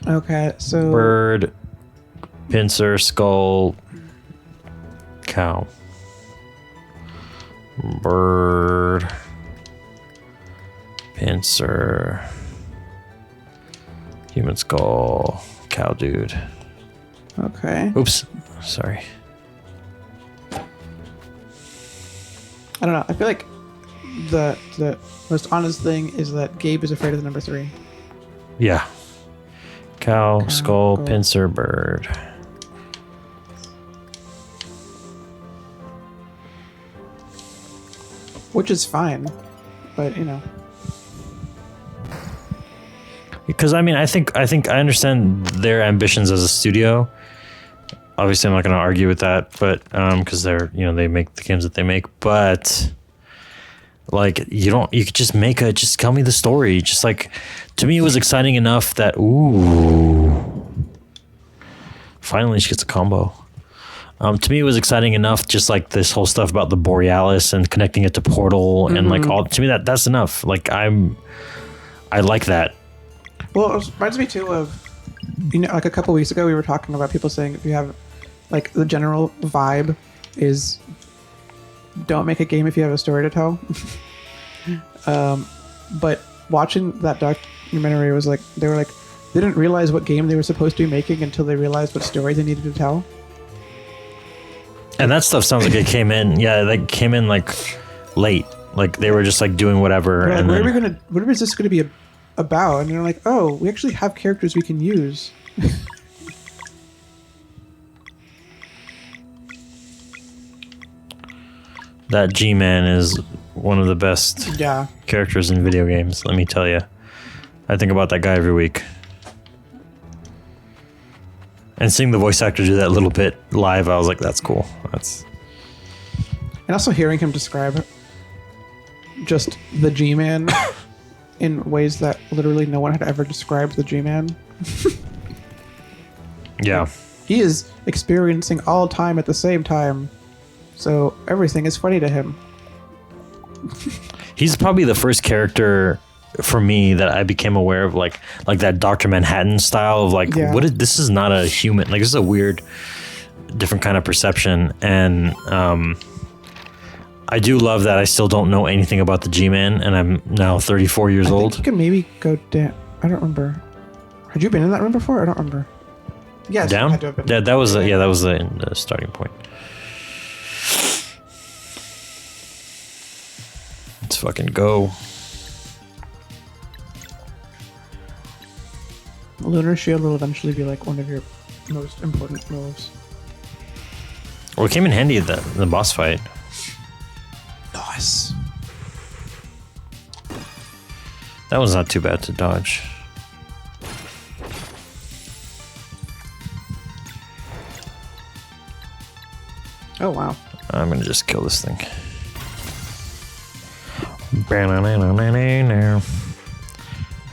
Okay, so Bird, pincer, skull, cow. Bird, pincer, human skull, cow dude. okay. Oops, sorry. I don't know. I feel like the most honest thing is that Gabe is afraid of the number 3. Yeah. Cow, skull, skull. pincer, bird. Which is fine, but you know. Because I mean, I think I understand their ambitions as a studio. Obviously, I'm not going to argue with that, but because they're, you know, they make the games that they make, but like you could just just tell me the story. Just like, to me, it was exciting enough that finally she gets a combo. To me, it was exciting enough, just like this whole stuff about the Borealis and connecting it to Portal and like all. To me, that's enough. Like I like that. Well, it reminds me too of, you know, like a couple weeks ago we were talking about people saying if you have, like, the general vibe is don't make a game if you have a story to tell. But watching that documentary was like, they were like, they didn't realize what game they were supposed to be making until they realized what story they needed to tell. And that stuff sounds like it came in. Yeah, they came in like late. Like they were just like doing whatever. Like, And then, where is this going to be about? And they're like, oh, we actually have characters we can use. That G-Man is one of the best Yeah. characters in video games, let me tell you. I think about that guy every week. And seeing the voice actor do that little bit live, I was like, that's cool. That's And also hearing him describe just the G-Man in ways that literally no one had ever described the G-Man. yeah. He is experiencing all time at the same time. So everything is funny to him. He's probably the first character for me that I became aware of, like that Dr. Manhattan style of like, Yeah. this is not a human, like this is a weird, different kind of perception. And I do love that I still don't know anything about the G-Man, and I'm now 34 years I think old. you can maybe go down. I don't remember. Had you been in that room before? I don't remember. Yes, you Down? had to have been. Yeah, that was the starting point. Let's fucking go. Lunar Shield will eventually be like one of your most important moves. Well, it came in handy at the boss fight. Nice. That was not too bad to dodge. Oh wow. I'm gonna just kill this thing.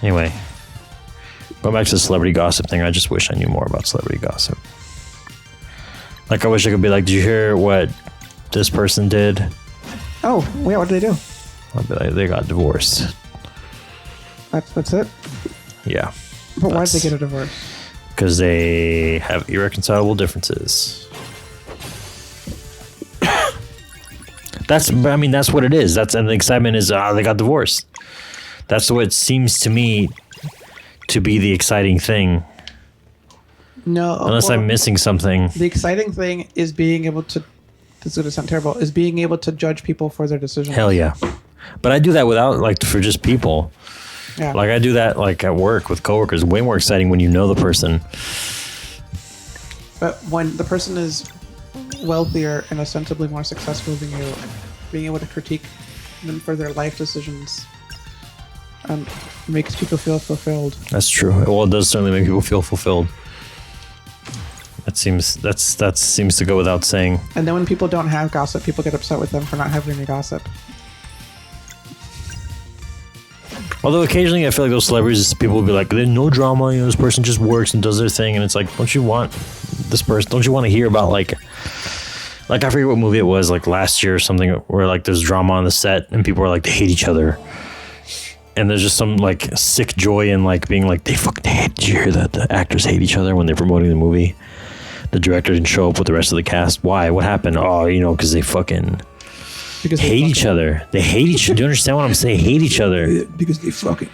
Anyway, going back to the celebrity gossip thing, I just wish I knew more about celebrity gossip. Like, I wish I could be like, did you hear what this person did? Oh, yeah, what did they do? I'll be like, they got divorced. That's it? Yeah. But why did they get a divorce? Because they have irreconcilable differences. That's what it is. And the excitement is, they got divorced. That's what seems to me to be the exciting thing. No. Unless well, I'm missing something. The exciting thing is being able to, this is going to sound terrible, is being able to judge people for their decisions. Hell yeah. But I do that without, like, for just people. Yeah. Like, I do that, like, at work with coworkers. Way more exciting when you know the person. But when the person is wealthier and ostensibly more successful than you, being able to critique them for their life decisions makes people feel fulfilled. That's true. Well, it does certainly make people feel fulfilled. That seems to go without saying. And then when people don't have gossip, people get upset with them for not having any gossip. Although occasionally I feel like those celebrities, people will be like, there's no drama, this person just works and does their thing, and it's like, don't you want this person, don't you want to hear about like I forget what movie it was, like last year or something, where like there's drama on the set and people are like, they hate each other. And there's just some like sick joy in like being like, they fucking hate. Did you hear that the actors hate each other when they're promoting the movie? The director didn't show up with the rest of the cast. Why? What happened? Oh, because they fucking hate each other. They hate each other. Do you understand what I'm saying? Hate each other. Because they fucking.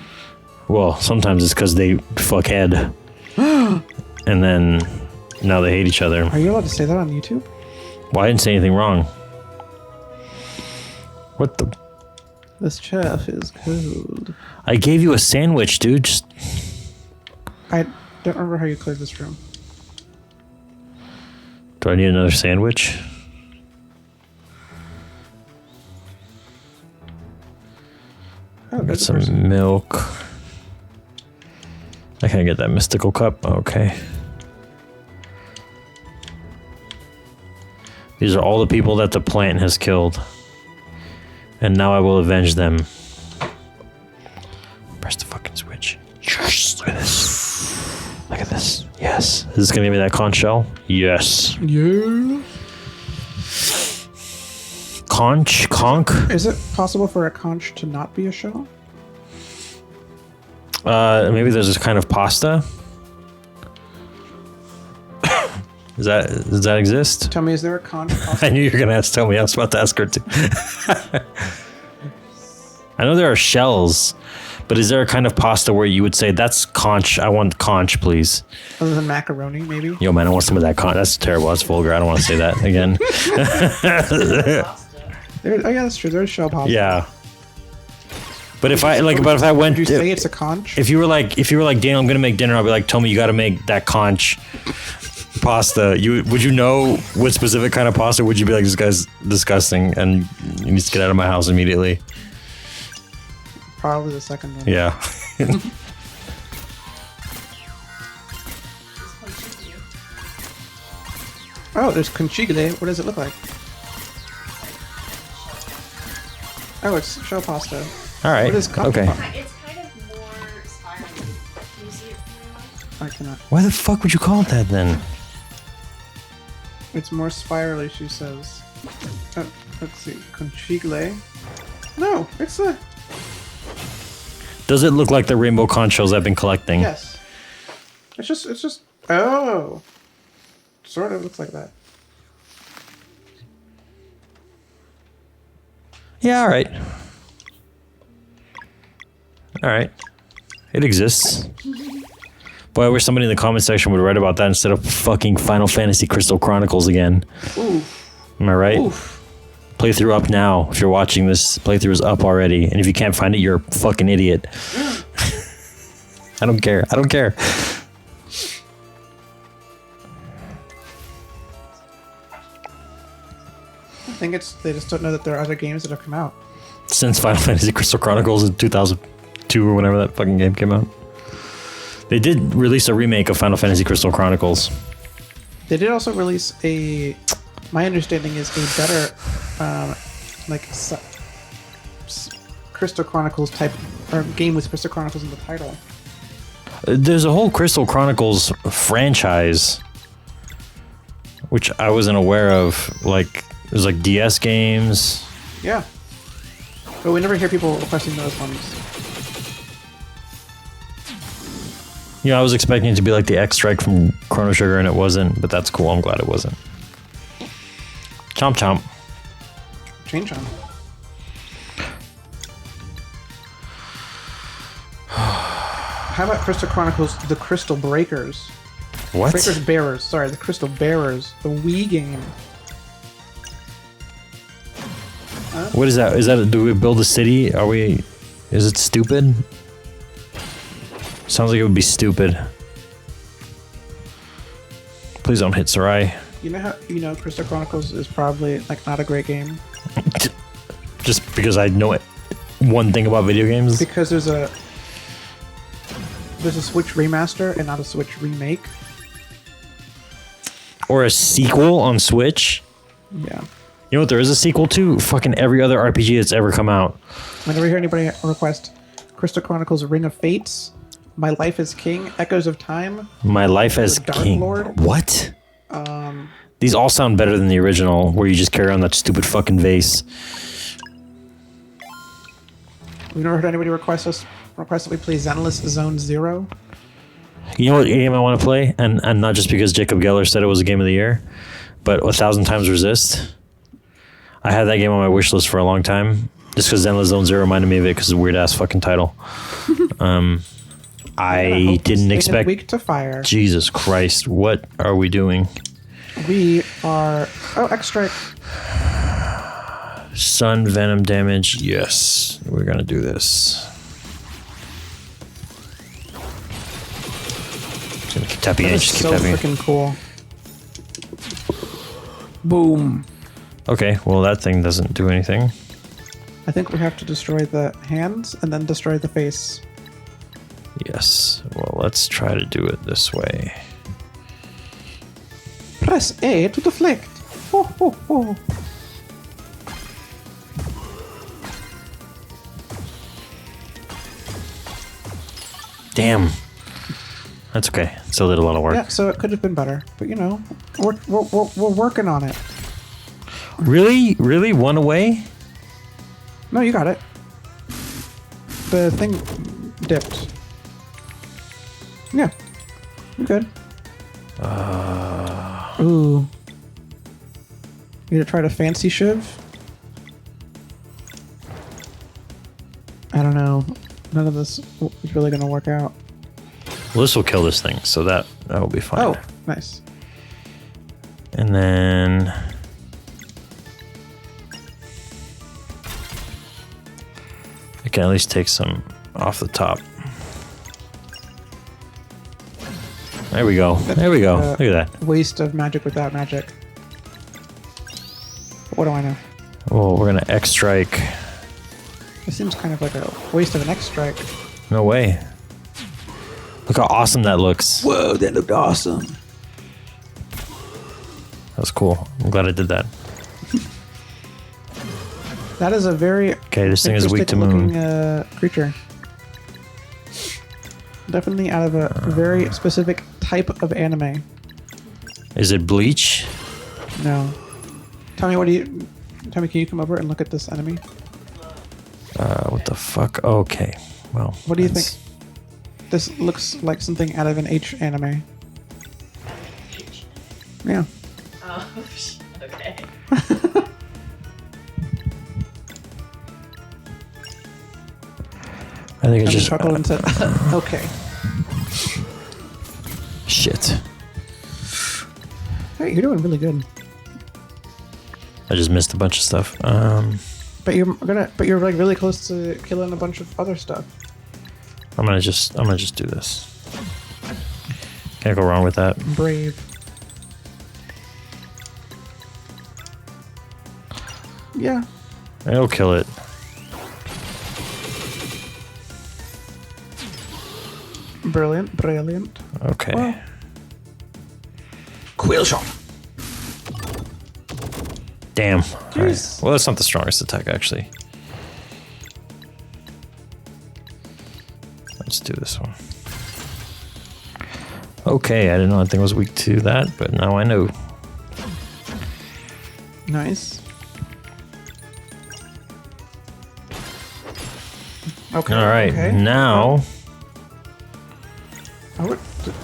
Well, sometimes it's because they fuck head. And then now they hate each other. Are you allowed to say that on YouTube? Well, I didn't say anything wrong. What the? This chef is cold. I gave you a sandwich, dude. Just I don't remember how you cleared this room. do I need another sandwich? Oh, Got there's a some person. milk. I can't get that mystical cup. Okay. These are all the people that the plant has killed. And now I will avenge them. Press the fucking switch. Yes, look at this. Look at this. Yes. Is this gonna give me that conch shell? Yes. Yeah. Conch? Conch? Is it possible for a conch to not be a shell? Maybe there's this kind of pasta. Does that exist? Tell me, is there a conch I possible? knew you were gonna tell me. I was about to ask her too. I know there are shells, but is there a kind of pasta where you would say that's conch? I want conch, please. Other than macaroni, maybe? Yo, man, I want some of that conch. That's terrible. That's vulgar. I don't want to say that again. Oh, yeah, that's true. There's shell pasta. Yeah. But if I went, Would you say it's a conch? if you were like Daniel, I'm gonna make dinner. I'll be like, tell me you got to make that conch pasta. Would you know what specific kind of pasta? Would you be like, this guy's disgusting and you need to get out of my house immediately? Probably the second one. Yeah. Oh, there's conchiglie. What does it look like? Oh, it's shell pasta. All right. What is conch Okay. pasta? It's kind of more spirally. Can you see it from your I cannot. Why the fuck would you call it that then? It's more spirally, she says. Let's see. Conchiglie. No, it's a... Does it look like the rainbow conch shells I've been collecting? Yes. It's just... Oh. Sort of looks like that. Yeah, all right. All right. It exists. Boy, I wish somebody in the comment section would write about that instead of fucking Final Fantasy Crystal Chronicles again. Oof. Am I right? Oof. Playthrough up now. If you're watching this, playthrough is up already. And if you can't find it, you're a fucking idiot. I don't care. I don't care. I think they just don't know that there are other games that have come out. Since Final Fantasy Crystal Chronicles in 2002 or whenever that fucking game came out. They did release a remake of Final Fantasy Crystal Chronicles. They did also release a... My understanding is a better, Crystal Chronicles type, or game with Crystal Chronicles in the title. There's a whole Crystal Chronicles franchise, which I wasn't aware of. Like, there's like DS games. Yeah. But we never hear people requesting those ones. You know, I was expecting it to be like the X Strike from Chrono Trigger, and it wasn't, but that's cool. I'm glad it wasn't. Chomp chomp. Change on. How about Crystal Chronicles The Crystal Breakers? What? Breakers Bearers. Sorry, The Crystal Bearers. The Wii game. What is that? Is that? Do we build a city? Are we? Is it stupid? Sounds like it would be stupid. Please don't hit Sarai. You know how Crystal Chronicles is probably like not a great game Just because I know it. One thing about video games. because there's a Switch remaster and not a Switch remake. Or a sequel on Switch. Yeah. You know what there is a sequel to? Fucking every other RPG that's ever come out. Whenever I hear anybody request Crystal Chronicles Ring of Fates, My Life as King, Echoes of Time, My Life as The Dark King. Lord? What? These all sound better than the original, where you just carry on that stupid fucking vase. we've never heard anybody request that we play Zenless Zone Zero. You know what game I want to play? And not just because Jacob Geller said it was a game of the year, but 1,000 Times Resist. I had that game on my wish list for a long time, just because Zenless Zone Zero reminded me of it because it's a weird ass fucking title. I didn't expect. Weak to Fire. Jesus Christ, what are we doing? We are... Oh, X-Strike. Sun venom damage. Yes, we're gonna do this. Just gonna keep tapping it. That's Just keep so tapping it. freaking cool. Boom. Okay, well that thing doesn't do anything. I think we have to destroy the hands and then destroy the face. Yes. Well, let's try to do it this way. Press A to deflect. Oh, oh, oh. Damn. That's okay. Still did a lot of work. Yeah, so it could have been better, but you know, we're working on it. Really? Really? One away? No, you got it. The thing dipped. Yeah, you're good. Ooh. You gonna try to fancy shiv? I don't know. None of this is really gonna work out. Well, this will kill this thing, so that will be fine. Oh, nice. And then... I can at least take some off the top. There we go. There we go. Look at that. Waste of magic without magic. What do I know? Oh, we're gonna X strike. This seems kind of like a waste of an X strike. No way. Look how awesome that looks. Whoa, that looked awesome. That was cool. I'm glad I did that. That is a very Okay, this thing is weak to interesting moon. looking creature. Definitely out of a very specific type of anime. Is it Bleach? No. Tommy, Tommy, can you come over and look at this enemy? What the fuck? Okay. Well. What do you that's- think? This looks like something out of an H anime. H. Yeah. Oh, okay. I think it's Tommy just chuckled and said, "Okay." shit. Hey, you're doing really good. I just missed a bunch of stuff. But you're like really close to killing a bunch of other stuff. I'm gonna just do this. Can't go wrong with that. Brave. Yeah. It'll kill it. Brilliant. Brilliant. Okay. Well. Quill shot. Damn. Jeez. Alright. Well, that's not the strongest attack, actually. Let's do this one. Okay, I didn't know anything was weak to that, but now I know. Nice. Okay. All right, Okay. now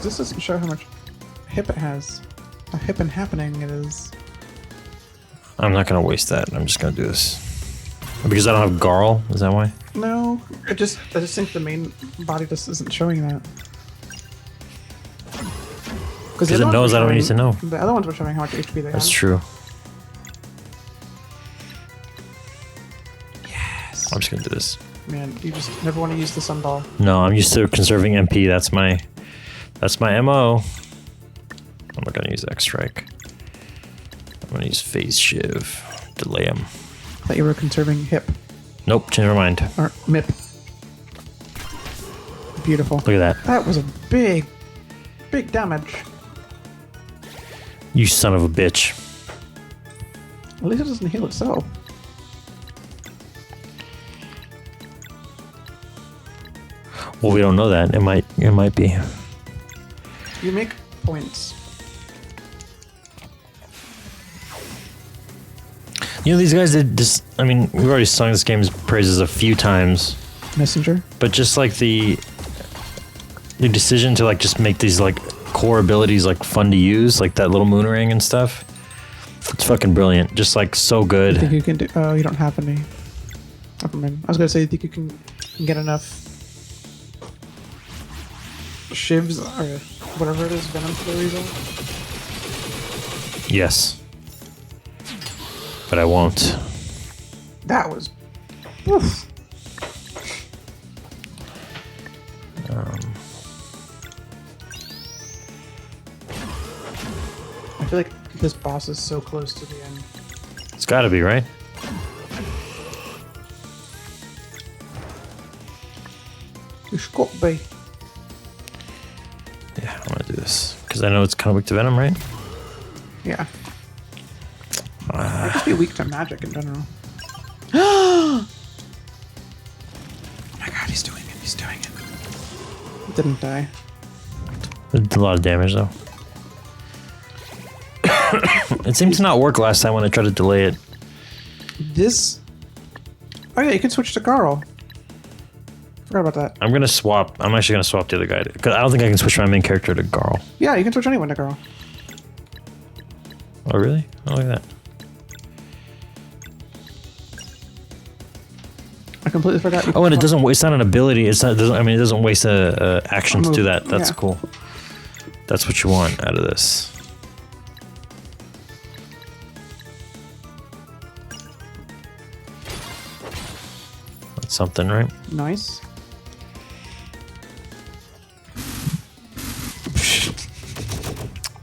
This doesn't show how much hip it has. How hip and happening it is. I'm not gonna waste that. I'm just gonna do this because I don't have Garl. Is that why? No, I just think the main body just isn't showing that. Because it knows I don't need to know. The other ones were showing how much HP they That's have. true. Yes. I'm just gonna do this. Man, you just never want to use the sunball. No, I'm used to conserving MP. That's my MO. I'm not gonna use X Strike. I'm gonna use Phase Shiv. Delay him. I thought you were conserving hip Nope, never mind. or MIP. Beautiful. Look at that. That was a big damage. You son of a bitch. At least it doesn't heal itself. Well, we don't know that. It might be. You make points. You know, these guys did just. I mean, we've already sung this game's praises a few times, Messenger. but just like the decision to like just make these like core abilities like fun to use, like that little moon ring and stuff. It's fucking brilliant. Just like so I think good. you can do. Oh, you don't have any. Never mind. I was gonna say, you think you can get enough shivs or whatever it is, venom for the reason? Yes. But I won't. That was. Oof. I feel like this boss is so close to the end. It's gotta be, right? It's got to be. Yeah, I'm gonna do this. Because I know it's kind of weak to Venom, right? Yeah. Might just be weak to magic in general. Oh my god, he's doing it. He's doing it. Didn't die. It did a lot of damage, though. It seemed to not work last time when I tried to delay it. This. Oh yeah, you can switch to Carl. Forgot about that. I'm gonna swap. I'm actually gonna swap the other guy. Because I don't think I can switch my main character to Garl. Yeah, you can switch anyone to Carl. Oh, really? Oh, look at that. I completely forgot. You Oh, and it can- doesn't. It's not an ability. It's not. I mean, it doesn't waste a action to do that. That's Yeah. cool. That's what you want out of this. That's something, right? Nice.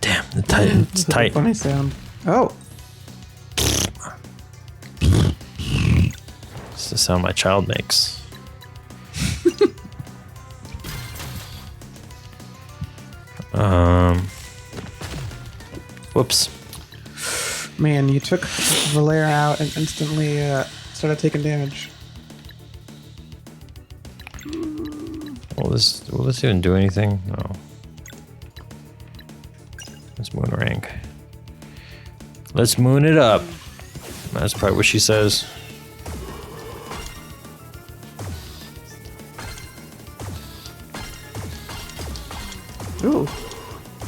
Damn, it's That's a tight. funny sound. Oh, It's the sound my child makes. Whoops. man, you took Valera out and instantly started taking damage. Will this even do anything? No. Let's moon rank. Let's moon it up. That's probably what she says. Ooh.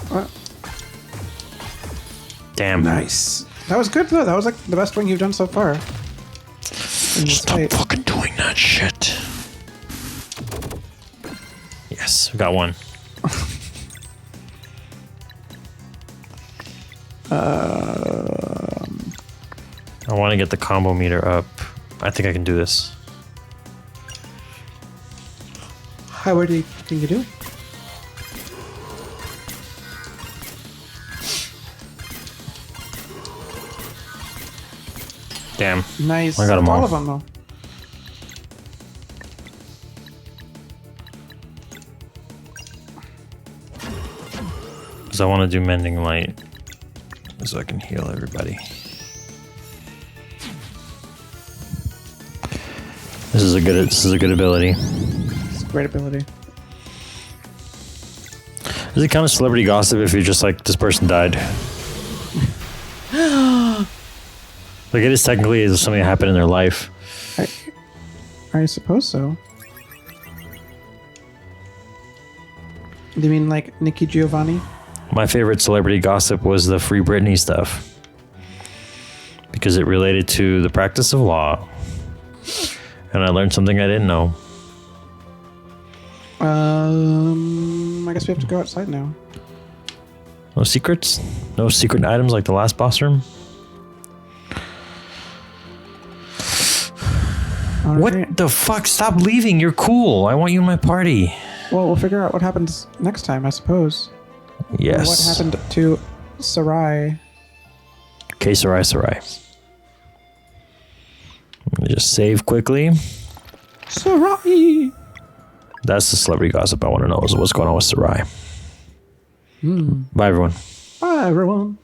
What? Damn. Nice. That was good though. That was like the best one you've done so far. In this Stop fight. fucking doing that shit. Yes, we got one. I want to get the combo meter up. I think I can do this. How what do you think you do? Damn. Nice. I got 'em all. of them though. Because I want to do Mending Light. So I can heal everybody. This is a good ability. It's a great ability. Does it count as celebrity gossip if you're just like, this person died? Like, it is technically something that happened in their life. I suppose so. Do you mean like Nikki Giovanni? My favorite celebrity gossip was the Free Britney stuff. Because it related to the practice of law. And I learned something I didn't know. I guess we have to go outside now. No secrets? No secret items like the last boss room? All What right. the fuck? Stop leaving. You're cool. I want you in my party. Well, we'll figure out what happens next time, I suppose. Yes. What happened to Sarai? Okay, Sarai. Let me just save quickly. Sarai! That's the celebrity gossip I want to know is what's going on with Sarai. Bye, everyone. Bye, everyone.